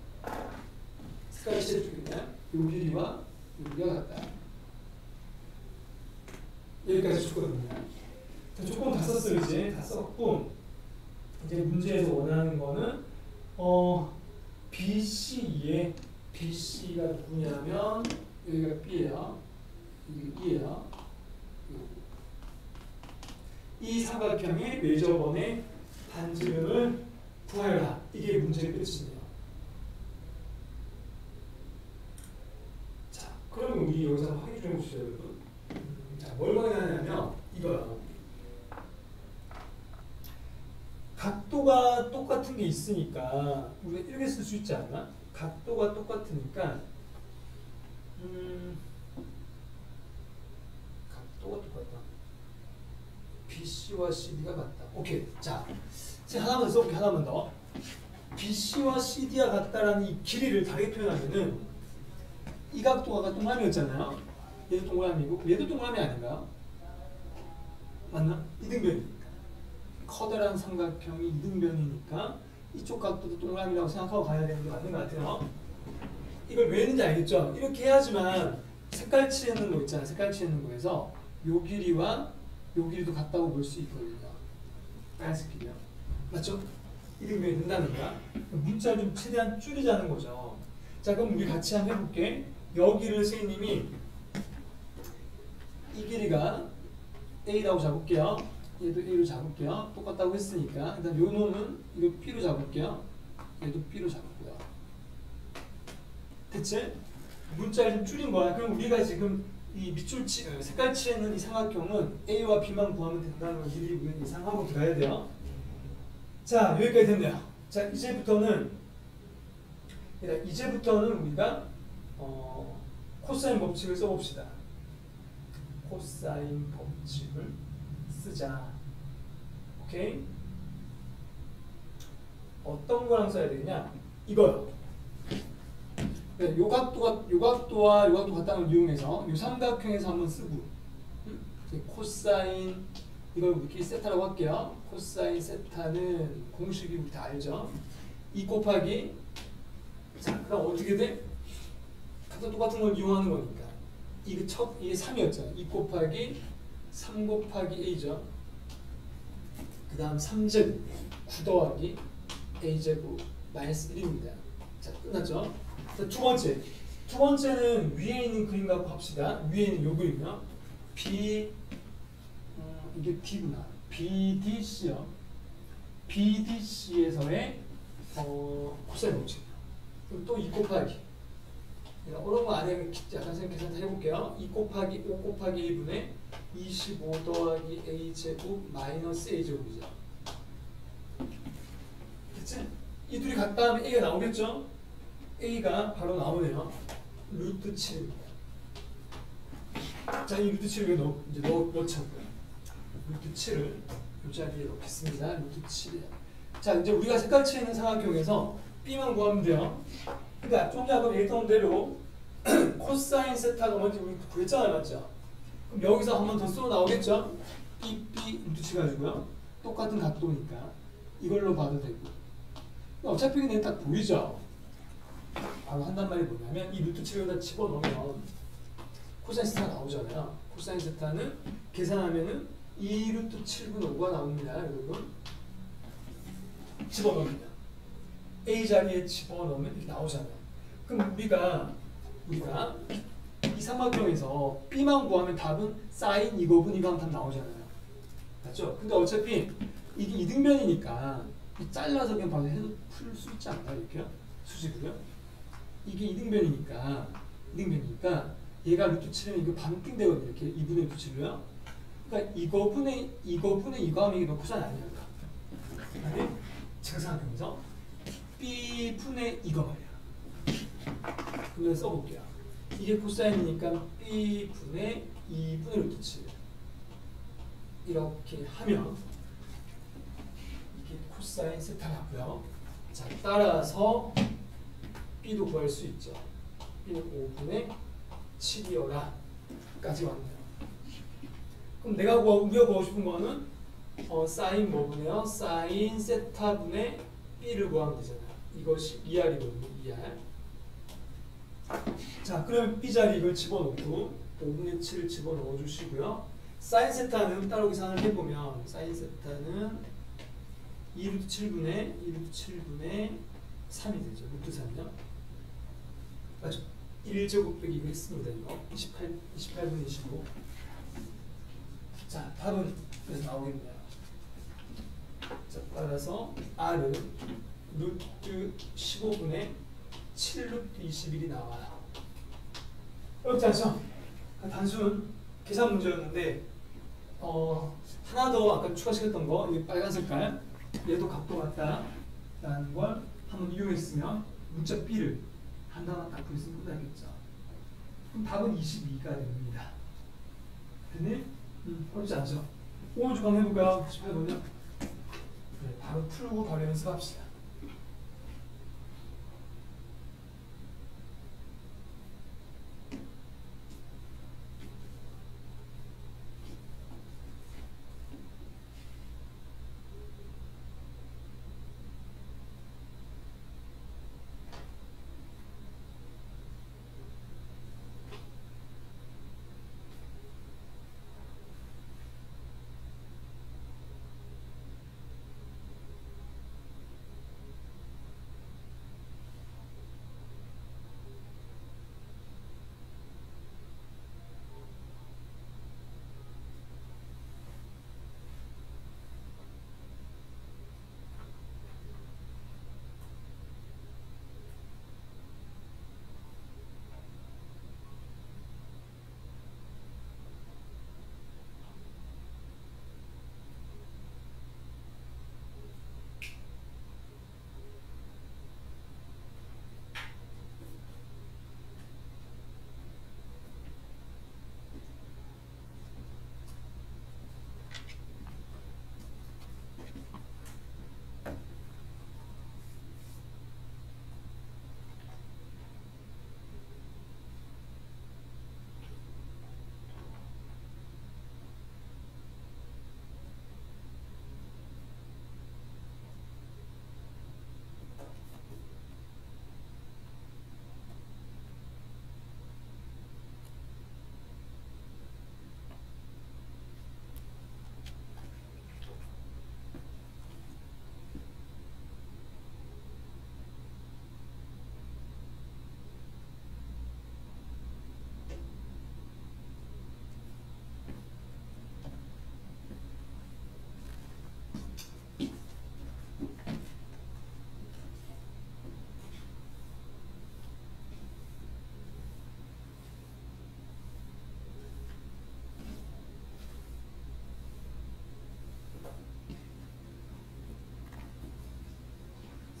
Speaker 1: 색깔이 칠해주겠냐? 요 길이와 여기가 같다. 여기까지 조건입니다. 조건 다 썼어요. 이제 다 썼고 이제 문제에서 원하는 거는 BC에 BC가 누구냐면 여기가 B예요. 이게 E예요. 이 삼각형의 외접원의 반지름을 구하여라. 이게 문제의 끝이네요. 자, 그러면 우리 여기서 한번 확인 좀 해봅시다, 여러분. 자, 뭘 확인하냐면 이거요. 각도가 똑같은 게 있으니까 우리가 이렇게 쓸 수 있지 않나? 각도가 똑같으니까 각도가 똑같다. BC와 CD가 같다. 오케이. 자, 제가 하나만 더 써볼게. 하나만 더. BC와 CD가 같다라는 이 길이를 다르게 표현하면은 이 각도가 동그라미였잖아요. 얘도 동그라미고 얘도 동그라미 아닌가요? 맞나? 이등변이니까. 커다란 삼각형이 이등변이니까 이쪽 각도도 동그라미라고 생각하고 가야 되는 게 맞는 것 같아요. 이걸 왜 했는지 알겠죠? 이렇게 해야지만 색깔 칠해놓은 거 있잖아요. 색깔 칠해놓은 거에서 요 길이와 요 길이도 같다고 볼 수 있거든요. 빨간색 길이요. 맞죠? 이등변이 된다는 거야. 문자를 좀 최대한 줄이자는 거죠. 자, 그럼 우리 같이 한번 해볼게. 여기를 선생님이 이 길이가 A라고 잡을게요. 얘도 A로 잡을게요. 똑같다고 했으니까. 그 다음 요 놈은 이거 B로 잡을게요. 얘도 B로 잡고요. 됐지? 문자를 좀 줄인 거야. 그럼 우리가 지금 이 밑줄 색깔 칠해놓은 이 삼각형은 A와 B만 구하면 된다는 걸 미리 우리는 예상하고 들어가야 돼요. 자, 여기까지 됐네요. 자, 이제부터는 우리가 코사인 법칙을 써봅시다. 코사인 법칙을 쓰자. 오케이? 어떤 거랑 써야 되냐? 이거요. 네, 요 각도와 요 각도 같다는 걸 이용해서 요 삼각형에서 한번 쓰고 코사인 이걸 우리끼리 세타라고 할게요. 코사인 세타는 공식이 우리 다 알죠? 2 곱하기 자, 그럼 어떻게 돼? 각도 똑같은 걸 이용하는 거니까 이게 3이었죠. 2 곱하기 3 곱하기 A죠. 그 다음 3제곱 9 더하기 A제곱 마이너스 1입니다. 자, 끝났죠? 자, 두 번째는 위에 있는 그림 갖고 합시다. 위에 있는 요 그림이요. 이게 D구나. BDC요. BDC에서의 코사인 법칙. 그럼 또 2 곱하기. 어려운 거 안 해. 약간 선생님 계산 다 해볼게요. 2 곱하기 5 곱하기 1분의 25 더하기 A제곱 마이너스 A제곱이죠. 됐지? 이 둘이 같다 하면 A가 나오겠죠? A가 바로 나오네요. 루트 7입니다. 자, 이 루트 7을 이제 넣자고요. 루트 7을 이 자리에 넣겠습니다. 루트 7이에요. 자, 이제 우리가 색깔 칠해있는 삼각형에서 B만 구하면 돼요. 그러니까 좀 전에 얘기했던 대로 코사인 세타가 뭔지 우리 구했잖아요. 맞죠? 그럼 여기서 한 번 더 쏘 나오겠죠? B 루트 7 가지고요. 똑같은 각도니까 이걸로 봐도 되고. 어차피 그냥 딱 보이죠? 바로 한단 말이 뭐냐면 이 루트 7에다 집어넣으면 코사인 세타가 나오잖아요. 코사인 세타는 계산하면은 2 루트 7분 5가 나옵니다. 여러분 집어넣으면 A 자리에 집어넣으면 이렇게 나오잖아요. 그럼 우리가 이 삼각형에서 B만 구하면 답은 사인 이거분 이거 하면 답 나오잖아요. 맞죠? 근데 어차피 이게 이등변이니까 잘라서 그냥 바로 해도 풀 수 있지 않나 이렇게요? 수직으로요? 이게 이등변이니까 얘가 루트 7이면 이거 반띵 되거든요. 이렇게 2분의 루트 7로요. 그러니까 이거분의 이거 하면 이게 너 코사인 아니에요. 아니? 제가 생각하면서 B분의 이거 말이야. 그럼 써볼게요. 이게 코사인이니까 B분의 2분의 루트 7 이렇게 하면 이게 코사인 세타라고요. 자, 따라서 B도 구할 수 있죠. B는 5분의 7이어라 까지 왔네요. 그럼 우리가 구하고 싶은 거는 사인 뭐분이요? 사인 세타분의 B를 구하면 되잖아요. 이것이 2R이거든요. 2R. 자, 그러면 B 자리 이걸 집어넣고 5분의 7을 집어넣어 주시고요. 사인 세타는 따로 계산을 해보면 사인 세타는 2루트 7분의 3이 되죠. 루트 3이요. 맞죠? 1제곱 빼기 이거 했습니다. 이거 28분의 25. 자, 답은 그래서 나오겠네요. 자, 따라서 R은 루트 15분의 7 루트 21이 나와요. 어렵지 않죠? 단순 계산 문제였는데 하나 더 아까 추가시켰던 거 이 빨간 색깔 얘도 각도 같다. 라는 걸 한번 이용했으면 문자 B를 하나만 딱 구했으면 끝나겠죠. 그럼 답은 22가 됩니다. 됐니? 어렵지 않죠? 오늘 좀 한번 해볼까요? 18번요? 네, 바로 풀고 바로 연습합시다.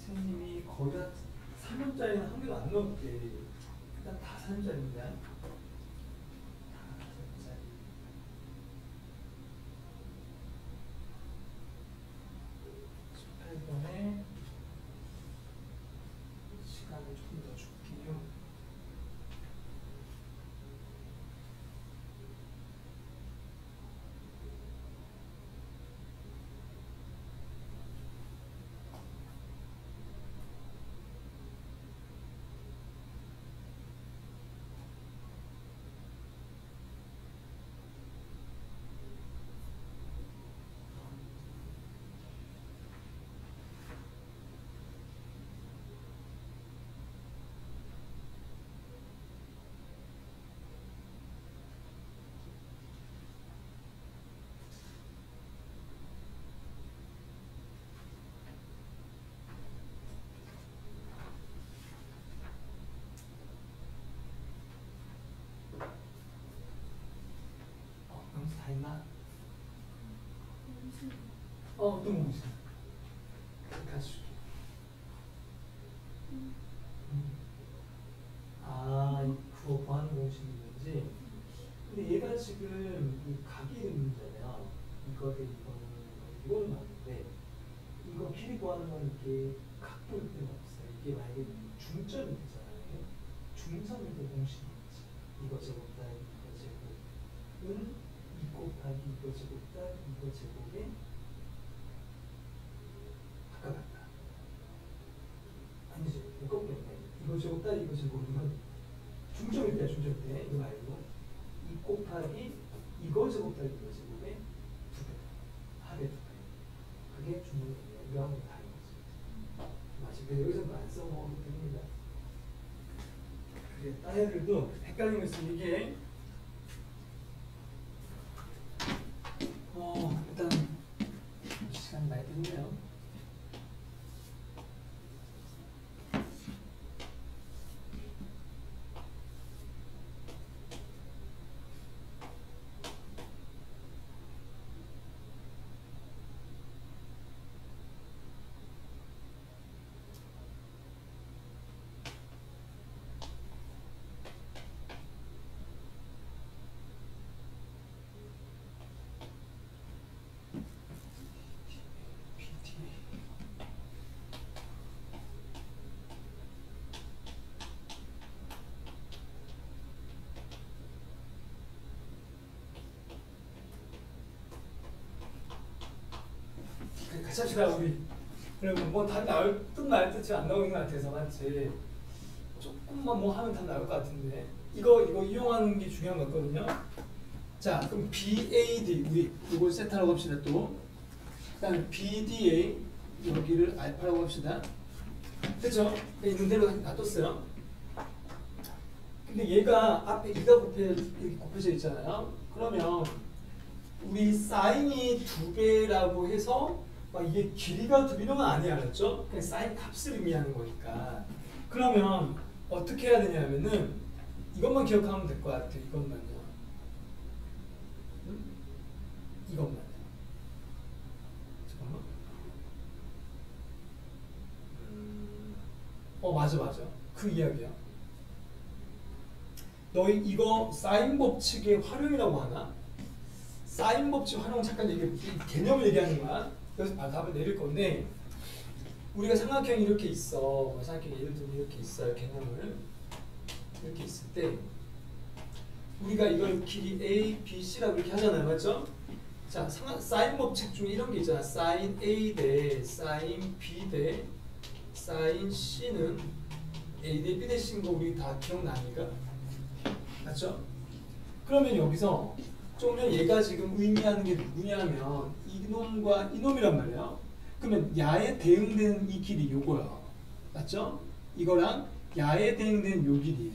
Speaker 1: 선생님이 거의 다 3년짜리는 한 개도 안 넣을게. 일단 다 3년짜리입니다. 다 3년짜리. 이번에 시간을 조금 더 줄게요. 다 했나? 어떤 공식? 같이 줄게. 아, 그거 구하는 공식인지. 근데 얘가 지금 이 각이 있는 문제잖아요. 이거 대 이거는 맞는데 이거 길이 구하는 건 이게 각도일 필요가 없어요. 이게 만약에 중점이 있잖아요. 중점일 때 공식이 있지. 이거 제곱 다 이거 제곱은 2 곱하기 이거 제곱 다 이거 제곱에 가깝다. 아니지, 거꾸로 이거 제곱 다 이거 제곱은 중점일 때야. 중점일 때 이거 말고 2 곱하기 이거 제곱 다 이거 제곱에 2배, 합의 2배. 그게 중점이에요. 이거 한번 다른 거지. 맞지? 근데 여기서 안 써먹어도 됩니다. 그래, 딴 애들도 헷갈리고 있으면 이게 일단 시간 많이 됐네요. 합시다 우리. 그러면 뭐 답 나올 듯 말 듯이 안 나오는 것 같아서 맞지. 조금만 뭐 하면 답 나올 것 같은데 이거 이용하는 게 중요한 거거든요. 자 그럼 BAD 우리 이걸 세타라고 합시다 또. 그다음에 BDA 여기를 알파라고 합시다. 됐죠? 있는 대로 놔뒀어요. 근데 얘가 앞에 2가 이렇게 곱해져 있잖아요. 그러면 우리 사인이 2배라고 해서 막 이게 길이가 2배 이런 건 아니야, 알았죠? 그냥 사인 값을 의미하는 거니까. 그러면 어떻게 해야 되냐면은 이것만 기억하면 될 것 같아요. 이것만요. 이것만. 잠깐만. 맞아. 그 이야기야. 너희 이거 사인 법칙의 활용이라고 하나? 사인 법칙 활용 잠깐 개념을 얘기하는 거야. 그래서 답을 내릴 건데 우리가 삼각형이 이렇게 있어. 삼각형이 예를 들면 이렇게 있어요. 개념을 이렇게 있을 때 우리가 이걸 길이 A, B, C라고 이렇게 하잖아요. 맞죠? 자, 사인 법칙 중에 이런 게 있잖아. 사인 A 대 사인 B 대 사인 C는 A 대 B 대 C인 거 우리 다 기억나니까? 맞죠? 그러면 여기서 좀 전에 얘가 지금 의미하는 게 누구냐면 이놈과 이놈이란 말이에요. 그러면 야에 대응되는 이 길이 요거야. 맞죠? 이거랑 야에 대응되는 요 길이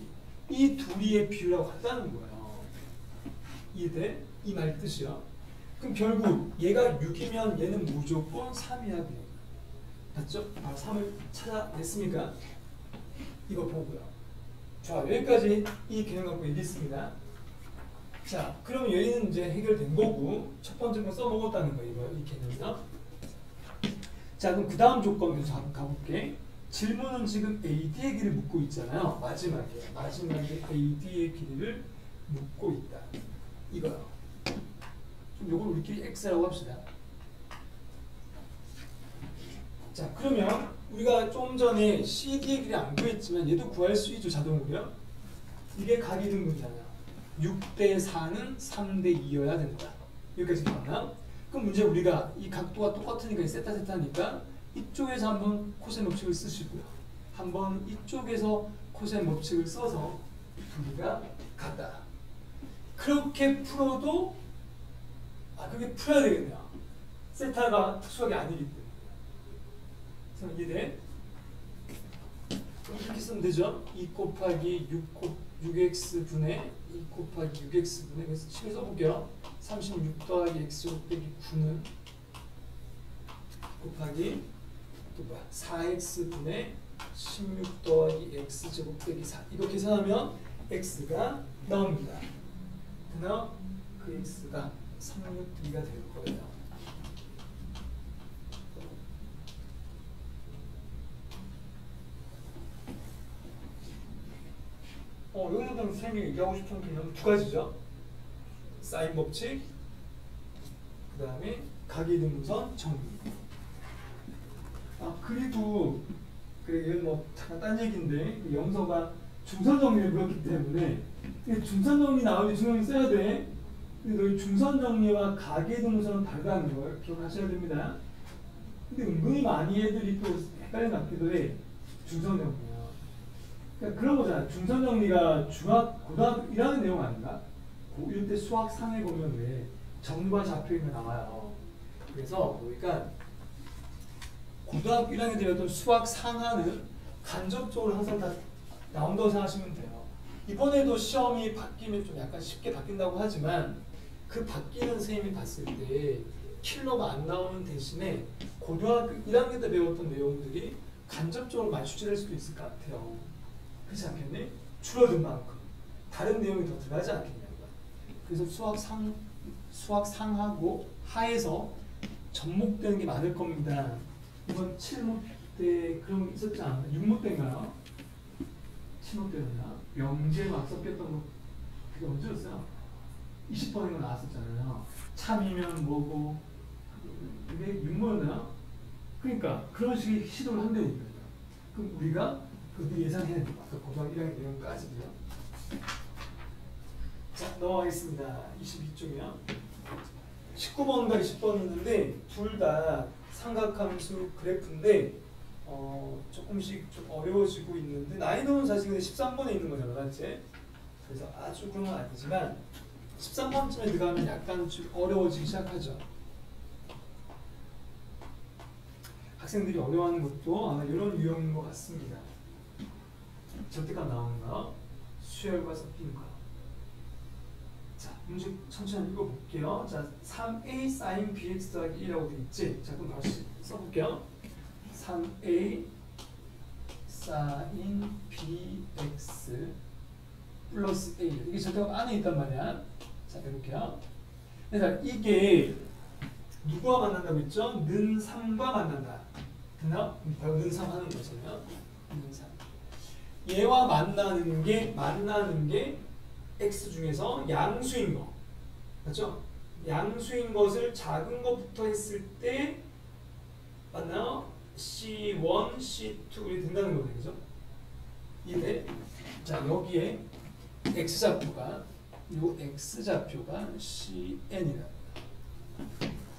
Speaker 1: 이 둘이의 비율하고 같다는 거예요. 이해돼? 이 말 뜻이야. 그럼 결국 얘가 6이면 얘는 무조건 3이야 돼요. 맞죠? 바로 3을 찾아냈습니까? 이거 보고요. 자, 여기까지 이 개념 갖고 얘기했습니다. 자, 그럼 얘는 이제 해결된 거고 첫 번째 거 써먹었다는 거예요. 이거 이 개념이요. 자, 그럼 그 다음 조건 계속 한번 가볼게. 질문은 지금 AD의 길이를 묻고 있잖아요. 마지막에 AD의 길이를 묻고 있다. 이거요. 좀 요걸 우리끼리 X라고 합시다. 자, 그러면 우리가 좀 전에 CD의 길이 안 구했지만 얘도 구할 수 있죠, 자동으로요. 이게 각이등분이잖아요. 6대 4는 3대 2여야 된다. 여기까지 기억나? 그럼 문제 우리가 이 각도가 똑같으니까 세타니까 이쪽에서 한번 코사인 법칙을 쓰시고요. 한번 이쪽에서 코사인 법칙을 써서 둘이가 같다. 그렇게 풀어도 그렇게 풀어야 되겠네요. 세타가 특수하게 아니기 때문에. 그래서 이해돼? 이렇게 쓰면 되죠? 2 곱하기 6x 분의 2 곱하기 6x 분의 그래서 식을 써볼게요. 36 더하기 x 곱하기 9는 곱하기 또 뭐야? 4x 분의 16 더하기 x 제곱 빼기 4 이거 계산하면 x가 나옵니다. 그러면 그 x가 362가 될 거예요. 여기서 선생님이 얘기하고 싶은 개념은 두 가지죠. 사인 법칙, 그 다음에 각이등분선 정리. 그리고 이건 뭐 잠깐 딴 얘기인데 영서가 중선 정리를 물었기 때문에 중선 정리 나오면 중선이 써야 돼. 근데 너희 중선 정리와 각이등분선은 다르다는 걸 기억하셔야 됩니다. 근데 은근히 많이 애들이 또 헷갈려 놨기도 해. 중선 정리야. 그러니까 그런 거잖아. 중선 정리가 고등학교 1학년 내용 아닌가? 고1 때 수학 상에 보면 왜 점과 좌표가 나와요. 그래서 그러니까 고등학교 1학년 때 배웠던 수학 상하는 간접적으로 항상 다 나온다고 생각하시면 돼요. 이번에도 시험이 바뀌면 좀 약간 쉽게 바뀐다고 하지만 그 바뀌는 선생님이 봤을 때 킬러가 안 나오는 대신에 고등학교 1학년 때 배웠던 내용들이 간접적으로 많이 출제될 수도 있을 것 같아요. 그렇지 않겠니? 줄어든 만큼 다른 내용이 더 들어가지 않겠냐고요. 그래서 수학 상하고 하에서 접목되는 게 많을 겁니다. 이번 7모 때 그런 게 있었지 않나? 6모 때인가요? 7모 때였나? 명제 막 섞였던 거 그게 언제였어요? 20번인 거 나왔었잖아요. 참이면 뭐고 그게 6모였나요? 그러니까 그런 식의 시도를 한다니까요. 그럼 우리가 그것도 예상해야 됩니다. 고등학교 1학년 내용까지도요. 자, 넘어가겠습니다. 22쪽이요. 19번과 20번이 있는데 둘 다 삼각함수 그래프인데 조금씩 좀 어려워지고 있는데 난이도는 사실 근데 13번에 있는 거잖아, 맞지? 그래서 아주 그런 건 아니지만 13번쯤에 들어가면 약간 좀 어려워지기 시작하죠. 학생들이 어려워하는 것도 아마 이런 유형인 것 같습니다. 절대값 나오는 거, 수열과 섞인 거. 자, 문제 천천히 읽어볼게요. 자, 3a sin bx 더하기 1이라고 돼 있지? 자, 그럼 다시 써볼게요. 3a sin bx 플러스 a. 이게 절대값 안에 있단 말이야. 자, 이렇게요. 그러니까 이게 누구와 만난다고 했죠? 는 3과 만난다. 됐나? 바로 는 3 하는 거잖아요. 는 3. 얘와 만나는 게 x 중에서 양수인 거. 맞죠? 양수인 것을 작은 것부터 했을 때 맞나요? C1, C2 이렇게 된다는 거네. 그죠? 이래. 자, 여기에 x좌표가 요 x좌표가 CN이다.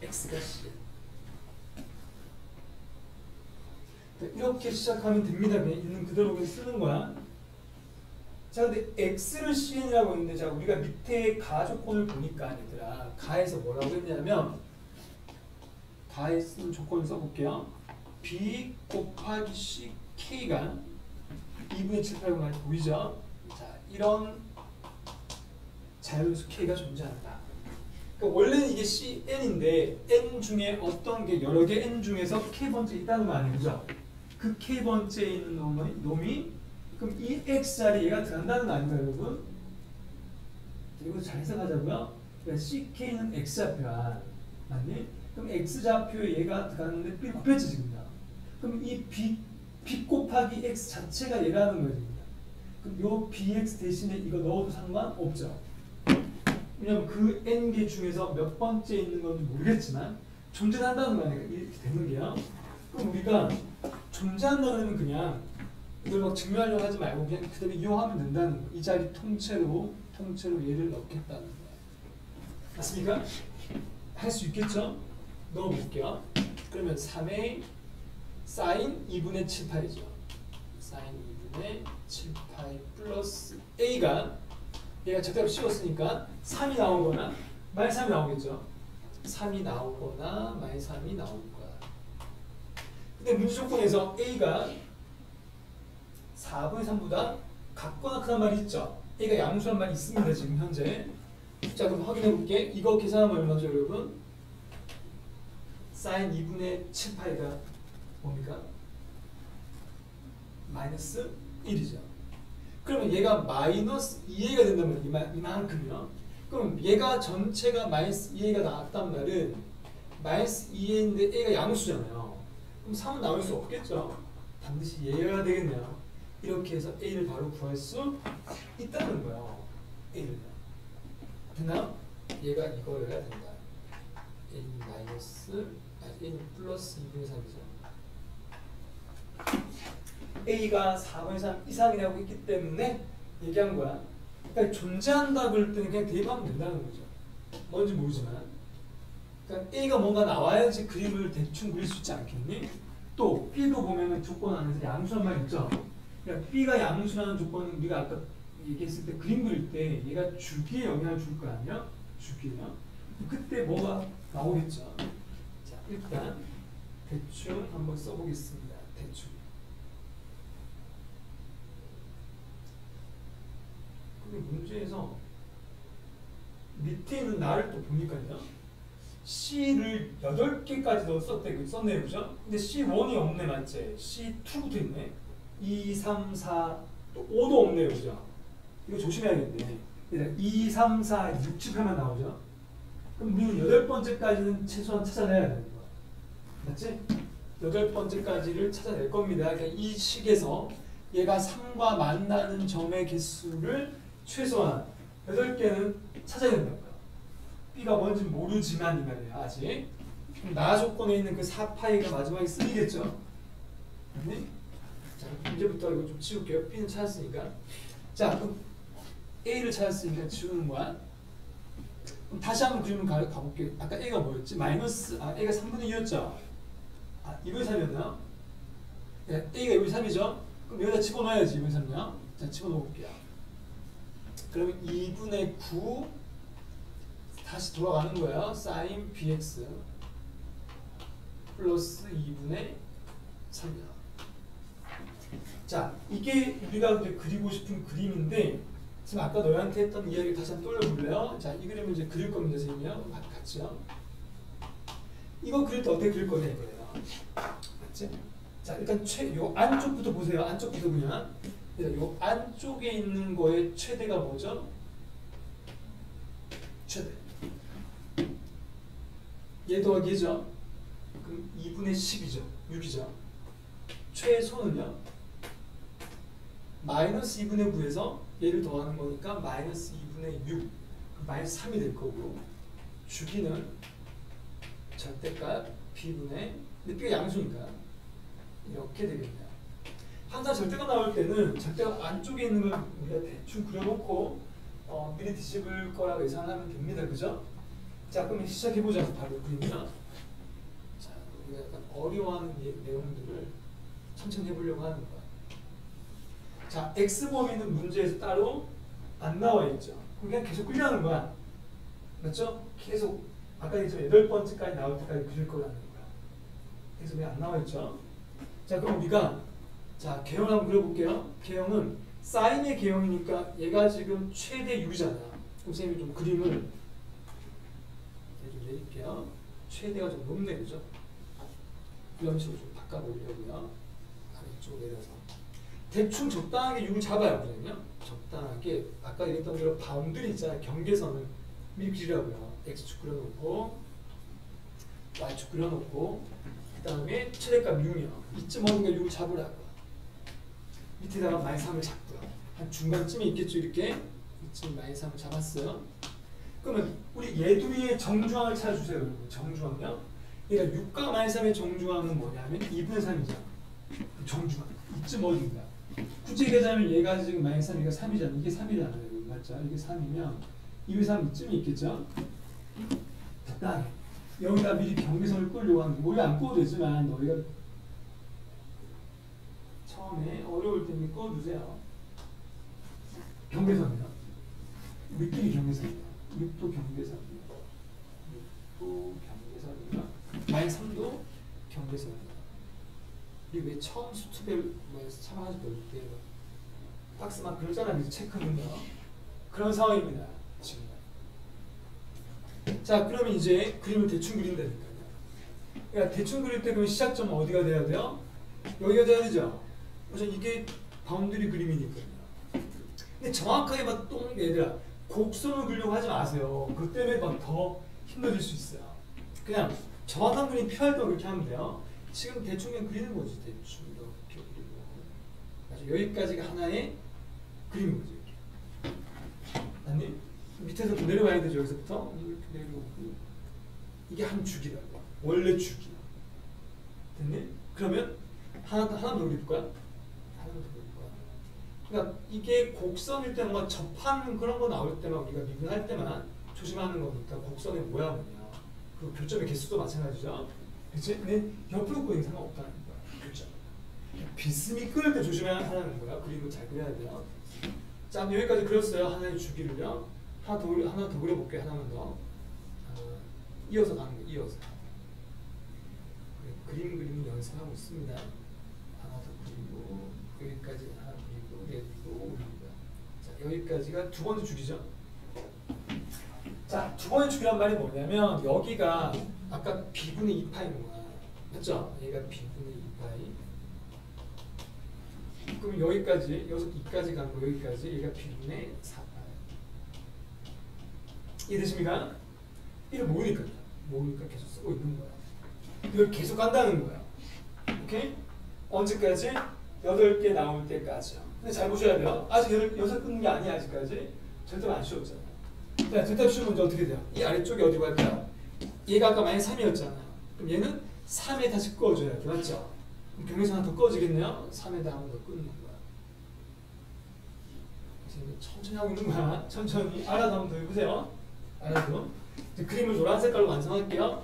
Speaker 1: x가 CN. 이렇게 시작하면 됩니다. 그냥 있는 그대로 그냥 쓰는 거야. 자, 근데 x를 CN이라고 했는데, 자, 우리가 밑에 가 조건을 보니까 얘들아, 가에서 뭐라고 했냐면, 가에 쓴 조건을 써볼게요. b 곱하기 c k가 2분의 7, 8분 많이 보이죠? 자, 이런 자연수 k가 존재한다. 그러니까 원래는 이게 CN인데 n 중에 어떤 게 여러 개 n 중에서 k번째 있다는 거 아니에요, 그죠? 그 k번째에 있는 놈이 그럼 이 x자리에 얘가 들어간다는 거 아닌가요, 여러분? 이거 잘 해석하자고요. 그러니까 ck는 x좌표야, 맞니? 그럼 x좌표에 얘가 들어갔는데 b를 곱했지 지금. 그럼 이 b 곱하기 x 자체가 얘라는 거예요. 그럼 요 bx 대신에 이거 넣어도 상관없죠. 왜냐면 그 n개 중에서 몇 번째 있는 건지 모르겠지만 존재한다는 거 아니에요. 이렇게 되는 게요. 그럼 우리가 존재한다는 그냥 이걸 막 증명하려고 하지 말고 그냥 그대로 이용하면 된다는 거예요. 이 자리 통째로 얘를 넣겠다는 거예요. 맞습니까? 할 수 있겠죠? 넣어볼게요. 그러면 3a sin 2분의 7, 8이죠. sin 2분의 7, 8 플러스 a가 얘가 절대값 씌웠으니까 3이 나오거나 마이너스 3이 나오겠죠. 3이 나오거나 마이너스 3이 나올 거야. 근데 문제 조건에서 a가 4분의 3보다 같거나 크단 말이 있죠. a가 양수란 말이 있습니다. 지금 현재. 자, 그럼 확인해 볼게. 이거 계산하면 얼마죠, 여러분? sin 2분의 7, 8가 뭡니까? 마이너스 1이죠. 그러면 얘가 마이너스 2a가 된다면 이만큼이요. 그럼 얘가 전체가 마이너스 2a가 나왔단 말은 마이너스 2a인데 a가 양수잖아요. 그럼 3은 나올 수 없겠죠. 반드시 얘가 되겠네요. 이렇게 해서 a를 바로 구할 수 있다는 거예요. a를. 됐나요? 얘가 이거여야 된다. a 마이너스 a는 플러스 2분의 3이죠. a가 4분의 3 이상이라고 했기 때문에 얘기한 거야. 그러니까 존재한다 그럴 때는 그냥 대입하면 된다는 거죠. 뭔지 모르지만. 그러니까 a가 뭔가 나와야지 그림을 대충 그릴 수 있지 않겠니? 또 b도 보면은 조건 안에서 양수란 말 있죠. 그러니까 b가 양수라는 조건은 우리가 아까 얘기했을 때 그림 그릴 때 얘가 주기에 영향을 줄 거 아니야? 주기요. 그때 뭐가 나오겠죠. 자, 일단 대충 한번 써보겠습니다. 대충. 근데 문제에서 밑에 있는 나를 또 보니까요. C를 8개까지도 썼네요. 그죠? 근데 C1이 없네, 맞지? C2부터 있네. 2, 3, 4, 또 5도 없네요. 그죠? 이거 조심해야겠네. 2, 3, 4, 6, 7, 8만 나오죠? 그럼 우리는 8번째까지는 최소한 찾아내야 되는 거야. 맞지? 8번째까지를 찾아낼 겁니다. 그러니까 이 식에서 얘가 3과 만나는 점의 개수를 최소한 8개는 찾아야 된다고요. B가 뭔지 모르지만 이 말이에요. 아직. 그럼 나 조건에 있는 그 4파이가 마지막에 쓰이겠죠? 네? 자, 이제부터 이거 좀 치울게요. B는 찾았으니까. 자, 그럼 A를 찾았으니까 지우는 거야. 그럼 다시 한번 그림을 가볼게요. 아까 A가 뭐였지? A가 3분의 2였죠? 2분의 3이었나요? 네, A가 2분의 3이죠? 그럼 여기다 집어넣어야지, 2분의 3요. 자, 집어넣어볼게요. 그러면 2분의 9 다시 돌아가는 거예요. sin bx 플러스 2분의 3이요. 자, 이게 우리가 이제 그리고 싶은 그림인데, 지금 아까 너희한테 했던 이야기 다시 한번 떠올려볼래요? 자, 이 그림을 이제 그릴 겁니다, 선생님이요. 같이요. 이거 그릴 때 어떻게 그릴 거냐, 이거예요. 맞지? 자, 일단 요 안쪽부터 보세요. 안쪽부터 그냥. 요 안쪽에 있는 거의 최대가 뭐죠? 최대. 얘 더하기 얘죠? 그럼 2분의 10이죠. 6이죠. 최소는요? 마이너스 2분의 9에서 얘를 더하는 거니까 마이너스 2분의 6, 마이너스 3이 될 거고, 주기는 절대값 b분의, 근데 b가 양수니까 이렇게 되겠네요. 항상 절대가 나올 때는 절대가 안쪽에 있는 걸 우리가 대충 그려놓고 미리 뒤집을 거라고 예상하면 됩니다. 그죠? 자, 그럼 시작해보자. 바로 그림이요. 자, 우리가 약간 어려워하는 내용들을 천천히 해보려고 하는 거야. 자, X범위는 문제에서 따로 안 나와 있죠. 그냥 계속 그리라는 거야. 맞죠? 계속 아까 얘기했죠. 8번째까지 나올 때까지 그릴 거라는 거야. 그래서 왜 안 나와 있죠? 자, 그럼 우리가 자, 개형을 한번 그려볼게요. 개형은 사인의 개형이니까 얘가 지금 최대 6이잖아. 그럼 선생님이 좀 그림을 좀 내릴게요. 최대가 좀 높네, 그죠? 이런 식으로 좀 바꿔보려고요. 아래쪽 내려서. 대충 적당하게 6을 잡아요, 그냥요. 적당하게 아까 얘기했던 대로 바운드리 있잖아요. 경계선을 미리 그리라고요. x축 그려놓고 y축 그려놓고 그 다음에 최대값 6이요. 이쯤 어딘가 6을 잡으라고. 밑에다가 마이너스 3을 잡고요. 한 중간쯤에 있겠죠, 이렇게. 이쯤 마이너스 3을 잡았어요. 그러면 우리 얘둘이의 정중앙을 찾아주세요, 여러분. 정중앙이요. 그러니까 6과 마이너스 3의 정중앙은 뭐냐면 2분의 3이죠. 정중앙. 이쯤 어딘가. 굳이 얘기하자면 얘가 지금 마이너스 3, 얘가 3이잖아요. 이게 3이잖아요. 맞죠? 이게 3이면 2분의 3 이쯤이 있겠죠? 적당히. 여기다 미리 경계선을 끌려고 하는데 원래 안 꺼도 되지만 너희가 처음에 어려울 때는 꺼주세요. 경계선이요. 우리끼리 경계선이요. 6도 경계선이요. 6도 경계선이요. 마이너스 3도 경계선이요. 우리 왜 처음 수투별 참여하실 때 박스만 그러잖아요. 체크는요. 그런 상황입니다. 지금. 자, 그러면 이제 그림을 대충 그린다니까요. 그러니까 대충 그릴 때 그럼 시작점은 어디가 돼야 돼요? 여기가 돼야 되죠. 그래서 이게 바운드리 그림이니까요. 근데 정확하게 막 똥 얘들아 곡선을 그리려고 하지 마세요. 그 때문에 막 더 힘들어질 수 있어요. 그냥 정확한 그림 필요할 때 그렇게 하면 돼요. 지금 대충 그냥 그리는 거지. 대충 이렇게 그리고 여기까지가 하나의 그림인 거죠. 아니 밑에서 내려가야 되죠. 여기서부터 이렇게 내려오고 이게 한 주기라고. 원래 주기. 됐니? 그러면 하나 더 그릴 거야? 하나 더 그릴 거야. 그러니까 이게 곡선일 때 뭔가 접한 그런 거 나올 때만 우리가 미분할 때만 조심하는 거니까 곡선의 모양은요. 그 교점의 개수도 마찬가지죠. 그치? 근데 옆으로 그리는 상관없다는 거야. 교점. 비스듬히 끊을 때 조심해야 하는 거야. 그림을 잘 그려야 돼요. 자, 여기까지 그렸어요. 하나의 주기를요. 하나 더 그려볼게요. 하나만 더. 이어서 가는 거예요. 이어서. 그림 그리는 연습하고 있습니다. 하나 더 그리고 여기까지 하나 그리고 내리고 올립니다. 자, 여기까지가 두 번째 주기죠. 자, 두 번째 주기란 말이 뭐냐면 여기가 아까 b분의 2파이인 거야. 맞죠? 얘가 b분의 2파이. 그럼 여기까지, 여기서 2까지 간 거 여기까지 얘가 b분의 4파이. 이해되십니까? 이를 모으니까요. 모으니까 계속 쓰고 있는 거야. 이걸 계속 한다는 거야. 오케이? 언제까지? 8개 나올 때까지요. 근데 잘 보셔야 돼요. 아직 6 끊는 게 아니야, 아직까지. 절대 안 쉬웠잖아요. 자, 절대 쉬우면 이제 어떻게 돼요? 이 아래쪽에 어디 갈까요? 얘가 아까 만약 3이었잖아요. 그럼 얘는 3에 다시 꺼줘야 돼. 맞죠? 그럼 경계선 하나 더 꺼지겠네요? 3에다 한 번 더 끊는 거야. 천천히 하고 있는 거야. 천천히. 알아서 한번 더 해보세요. 알아도. 이제 그림을 노란 색깔로 완성할게요.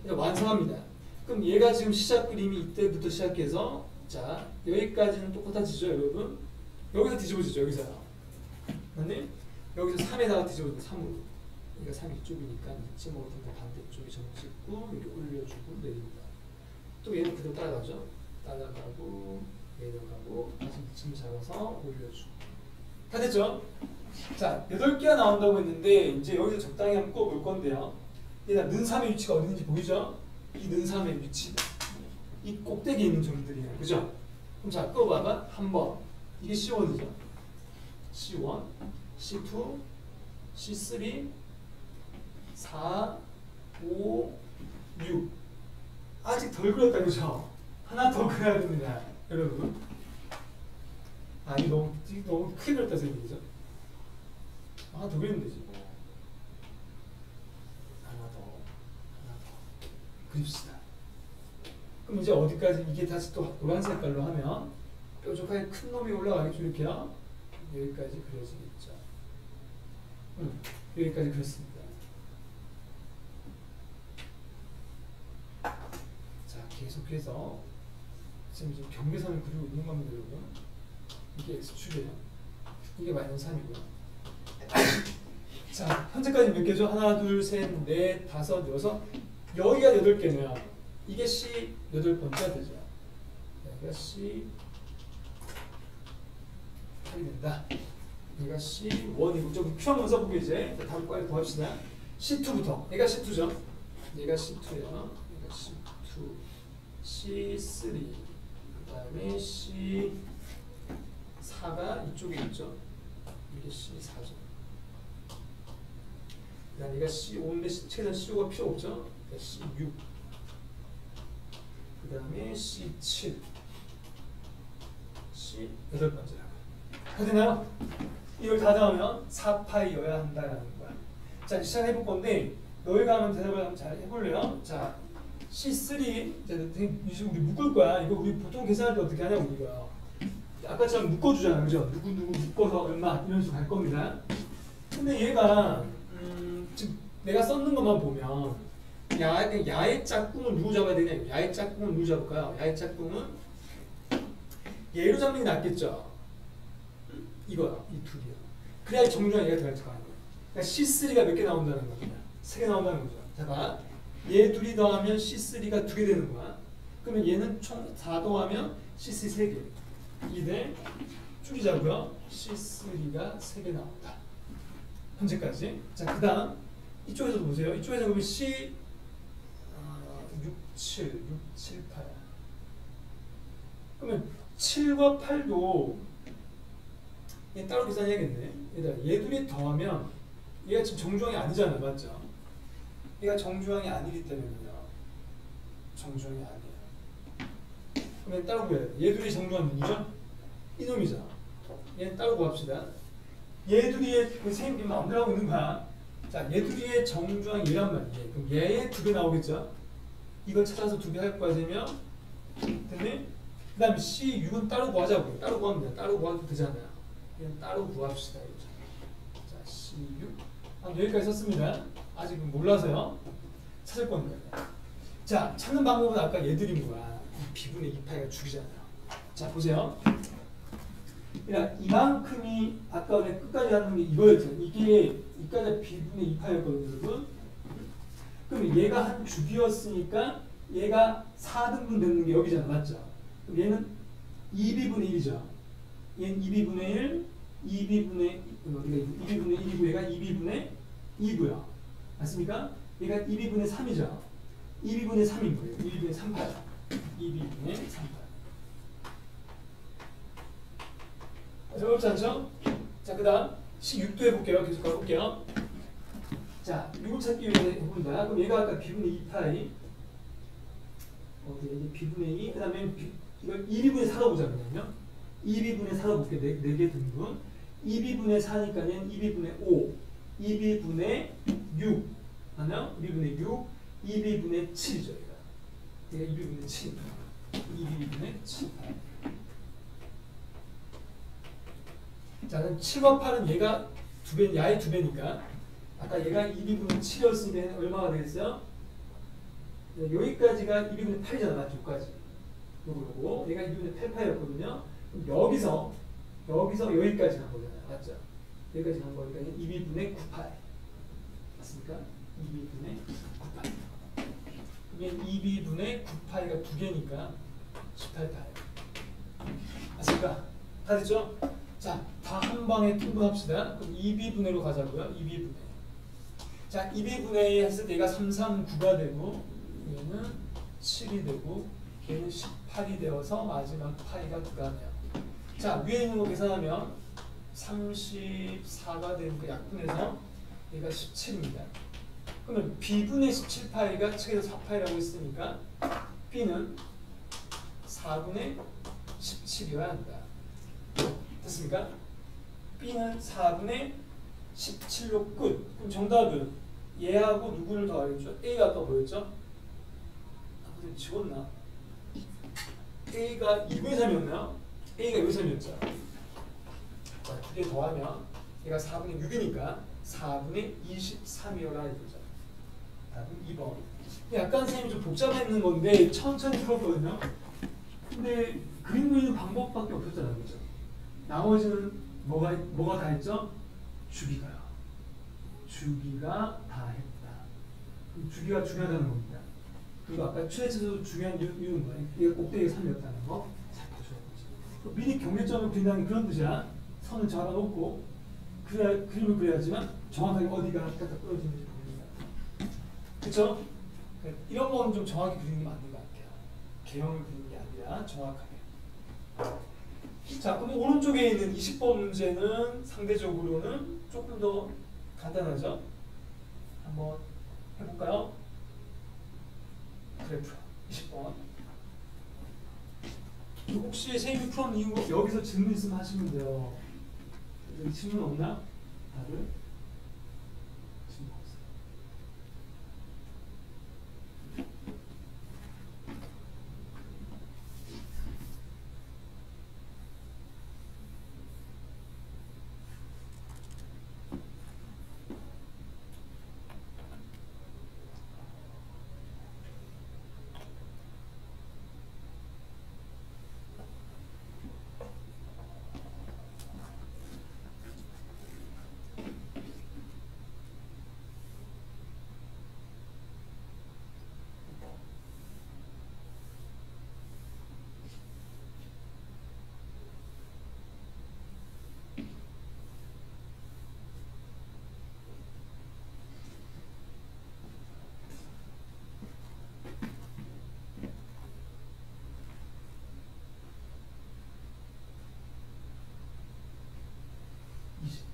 Speaker 1: 이제 완성합니다. 그럼 얘가 지금 시작 그림이 이때부터 시작해서 자 여기까지는 똑같아지죠 여러분? 여기서 뒤집어지죠 여기서. 맞네? 여기서 3에다가 뒤집어지고 3으로. 얘가 3 이쪽이니까 잊지 못한 반대쪽에 점 찍고 이렇게 올려주고 내립니다. 또 얘는 그대로 따라가죠. 따라가고 내려가고 다시 이쯤 잡아서 올려주고. 다 됐죠? 자 8개가 나온다고 했는데 이제 여기서 적당히 한번 꼽을 건데요. 얘가 는3의 위치가 어디 있는지 보이죠? 이 는3의 위치. 이 꼭대기에 있는 점들이에요. 그죠? 그럼 자 꼽아봐. 한번 이게 C1이죠. C1, C2, C3, 4, 5, 6. 아직 덜 그렸다 그죠? 하나 더 그려야 됩니다. 여러분. 아 이거 너무 크게 그렸다 생각이죠? 하나 더 그리면 되지 뭐. 하나 더 그립시다. 그럼 이제 어디까지 이게 다시 또 노란 색깔로 하면 뾰족하게 큰 놈이 올라가겠죠 이렇게요. 여기까지 그려지겠죠. 여기까지 그렸습니다. 자 계속해서 지금 경계선을 그리고 있는 겁니다 여러분. 이게 x축이에요. 이게 -3이고요. 자 현재까지 몇 개죠? 하나 둘 셋 넷 다섯 여섯. 여기가 8개네요. 이게 C 8번째가 되죠. 여기가 C 8이 된다. 얘가 C1이고 좀 표 한번 써보게 이제 다음 거에 더 합시다. C2부터. 얘가 C2죠. 얘가 C2예요. 얘가 C2, C3, 그 다음에 C4가 이쪽에 있죠. 이게 C4죠. 그 다음에 얘가 C5인데 최대한 C5가 필요 없죠. C6. 그 다음에 C7, C8번째라고. 다 되나요? 이걸 다 나오면 4파이여야 한다라는 거야. 자, 시작해볼 건데 너희가 하면 대답을 한번 잘 해볼래요? 자, C3 이제 우리 묶을 거야. 이거 우리 보통 계산할 때 어떻게 하냐 우리가 아까처럼 묶어주잖아, 그죠? 누구 묶어서 얼마 이런 식으로 갈 겁니다. 근데 얘가 지금 내가 썼는 것만 보면 야의 짝꿍을 누구 잡아야 되냐? 야의 짝꿍을 누구 잡을까요? 야의 짝꿍은 얘로 잡는 게 낫겠죠? 이거야, 이 둘이야. 그래야 정중한 얘가 들어갈 거 아니야. 그러니까 C3가 몇 개 나온다는 겁니다. 3개 나온다는 거죠. 자, 봐. 얘 둘이 더하면 C3가 2개 되는 거야. 그러면 얘는 총 4 더하면 C3 3개. 2대 줄이자고요. C3가 3개 나온다. 현재까지. 자, 그 다음 이쪽에서도 보세요. 이쪽에서 보면 C 6, 7, 8. 그러면 7과 8도 얘 따로 계산해야겠네. 얘 둘이 더하면 얘가 지금 정중앙이 아니잖아요, 맞죠? 얘가 정중앙이 아니기 때문에요. 정중앙이 아니에요. 그러면 따로 구해야 돼. 얘 둘이 정중한 누구죠? 이놈이죠. 얘는 따로 구합시다. 얘 둘이의 그 선생님 마음대로 하고 있는 거야. 자, 얘 둘이의 정중앙이 얘란 말이에요. 그럼 얘의 2배 나오겠죠? 이걸 찾아서 2배 할 거야 되면 됐네? 그 다음에 C6은 따로 구하자고요. 따로 구하면 돼요. 따로 구하도 되잖아요. 얘는 따로 구합시다. 자, C6 여기까지 썼습니다. 아직은 몰라서요. 찾을 겁니다. 자, 찾는 방법은 아까 얘들인 거야. B분의 2파이가 죽이잖아요. 자, 보세요. 그러니까 이만큼이 아까 끝까지 하는 게 이거였죠. 이게 이까지 B분의 2파였거든요, 여러분. 그럼 얘가 한 주기였으니까 얘가 4등분 되는 게 여기잖아, 맞죠? 그럼 얘는 2B분의 1이죠. 얘는 2B분의 1, 2B분의 어디가 2B분의 1이고 얘가 2B분의 2고요. 맞습니까? 얘가 2B분의 3이죠. 2B분의 3인 거예요. 2B분의 3파죠. 2B분의 3파. 어렵지 않죠? 자, 그 다음 C6도 해볼게요. 계속 가볼게요. 자, 6을 찾기 위해서 해본다. 그럼 얘가 아까 B분의 2파이 이게 B분의 2, 그 다음에 이걸 2B분의 4로 보자, 그냥요. 2B분의 4로 볼게. 4개 등분. 2B분의 4니까 얘는 2B분의 5, 2B분의 6. 맞나요? 2B분의 6, 2B분의 7이죠, 얘가 2B분의 7. 2B분의 7. 자, 그럼 7과 8은 얘가 2배, 야의 2배니까 아까 얘가 2b분의 7이었으면 얼마가 되겠어요? 네, 여기까지가 2b분의 8이잖아. 맞죠? 여기까지. 요거 얘가 2분의 8파였거든요. 여기서 여기까지 간 거잖아요. 맞죠? 여기까지 간 거니까 2분의 9파이. 맞습니까? 2분의 9파이. 이게 2분의 9파이가 두 개니까 18파이. 맞습니까? 다 됐죠? 자, 다 한 방에 통분합시다. 그럼 2b분의로 가자고요. 2b분의. 자, 2b분의 했을 때 얘가 3, 3, 9가 되고 얘는 7이 되고 얘는 18이 되어서 마지막 파이가 들어가네요. 자, 위에 있는 거 계산하면 34가 되니까 약분해서 얘가 17입니다. 그러면 b분의 17파이가 측에서 4파이라고 했으니까 b는 4분의 17이어야 한다. 됐습니까? b는 4분의 17로 끝. 그럼 정답은 얘하고 누구를 더하겠죠? a가 아까 뭐였죠? 아, 근데 지웠나? a가 2분의 3이었나요? a가 2분의 3이었죠. 자, 두 개 더하면 얘가 4분의 6이니까 4분의 23이어라 이거죠. 답은 2번. 약간 선생님이 좀 복잡했는 건데 천천히 풀었거든요. 근데 그림 그리는 방법밖에 없었잖아요. 그죠? 나머지는 뭐가 다 했죠? 주기가요. 주기가 다 했다. 주기가 중요하다는 겁니다. 그리고 아까 최대치에서 중요한 이유는 뭐예요? 이게 꼭대기가 3이었다는 거 살펴줘야 되죠. 미리 경계점을 그린다는 그런 뜻이야. 선을 잡아놓고 그림을 그려야지만 정확하게 어디가 갖다 떨어지는지 보입니다. 그렇죠? 이런 건 좀 정확히 그리는 게 맞는 것 같아요. 개형을 그리는 게 아니라 정확하게. 자, 그럼 오른쪽에 있는 20번 문제는 상대적으로는 조금 더 간단하죠? 한번 해볼까요? 그래프 20번. 혹시 선생님이 풀었는 이유 여기서 질문 있으면 하시면 돼요. 여기 질문 없나? 다들? 질문 없어요.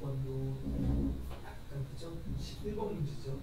Speaker 1: 번도 약간 그죠? 11번 문제죠.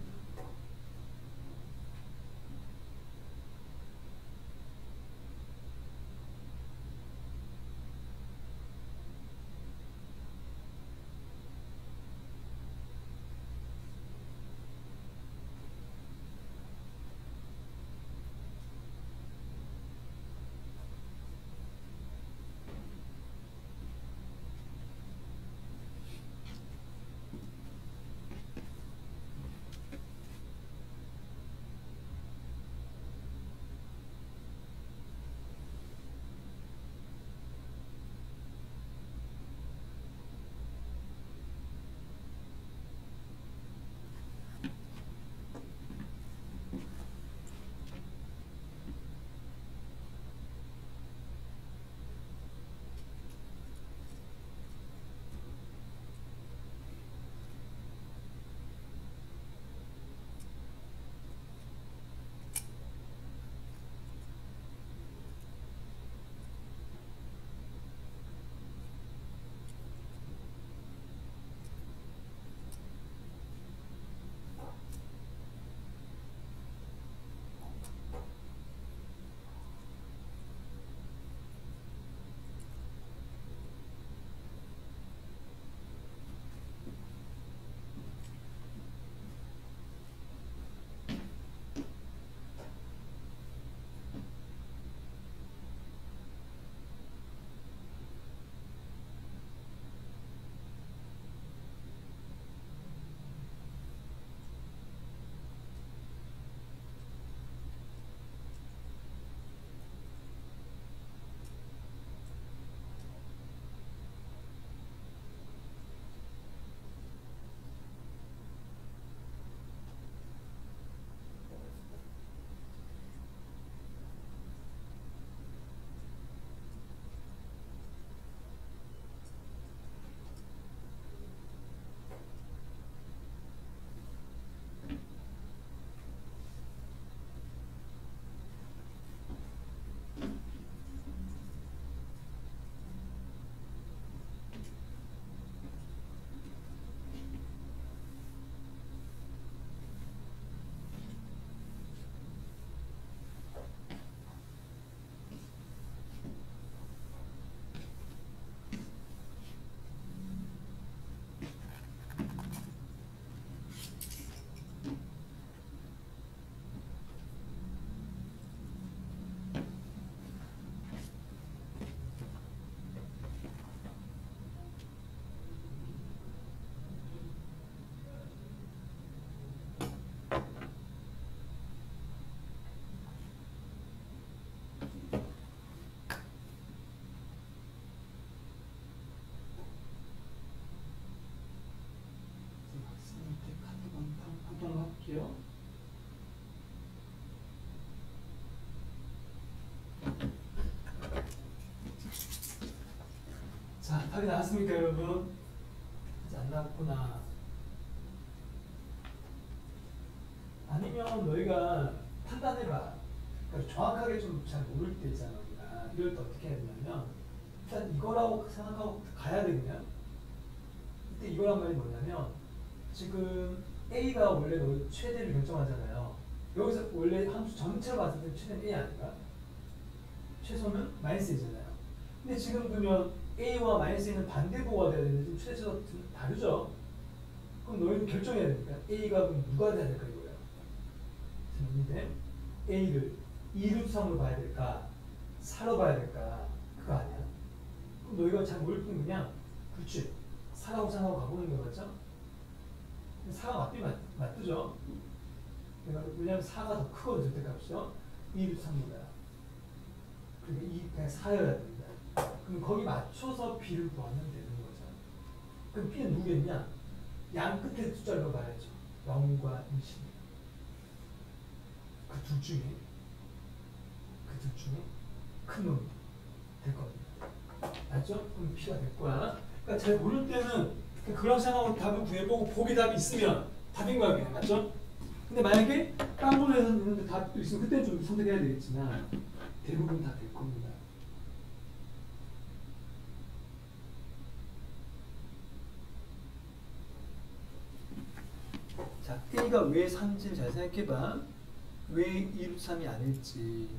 Speaker 1: 답이 나왔습니까, 여러분? 아직 안 나왔구나. 아니면 너희가 판단해봐. 그러니까 정확하게 좀 잘 모를 때 있잖아, 우리가. 이럴 때 어떻게 해야 되냐면, 일단 이거라고 생각하고 가야 돼, 그냥. 이때 이거란 말이 뭐냐면, 지금 A가 원래 너 최대를 결정하잖아요. 여기서 원래 함수 전체를 봤을 때 최대는 A 아닌가? 최소는 마이너스 A잖아요. 근데 지금 그러면 A와 마이너스 A는 반대부호가 돼야 되는데 지금 최대가 좀 다르죠? 그럼 너희는 결정해야 됩니까? A가 그럼 누가 돼야 될까 이거예요. 근데 A를 2루트상으로 봐야 될까? 4로 봐야 될까? 그거 아니야? 그럼 너희가 잘 모를 뿐 그냥 그렇지 4라고 생각하고 가보는 거 맞죠? 4가 맞죠? 왜냐면 4가 더 크거든 절대값이요. 2루트3보다. 그러니까 그냥 4여야 됩니다. 그럼 거기 맞춰서 B를 구하면 되는 거죠. 그럼 B는 누구겠냐? 양 끝에 숫자를 넣어봐야죠. 0과 20. 그 둘 중에 큰 놈이 될 겁니다. 맞죠? 그럼 P가 될 거야. 그러니까 잘 모를 때는 그런 생각하고 답을 구해보고 보기 답이 있으면 답인 거야 그냥. 맞죠? 근데 만약에 깡볼에서 있는데 답도 있으면 그때 좀 선택해야 되겠지만 대부분 다 될 겁니다. 자, A가 왜 3인지 잘 생각해봐. 왜 2루트 3이 아닐지.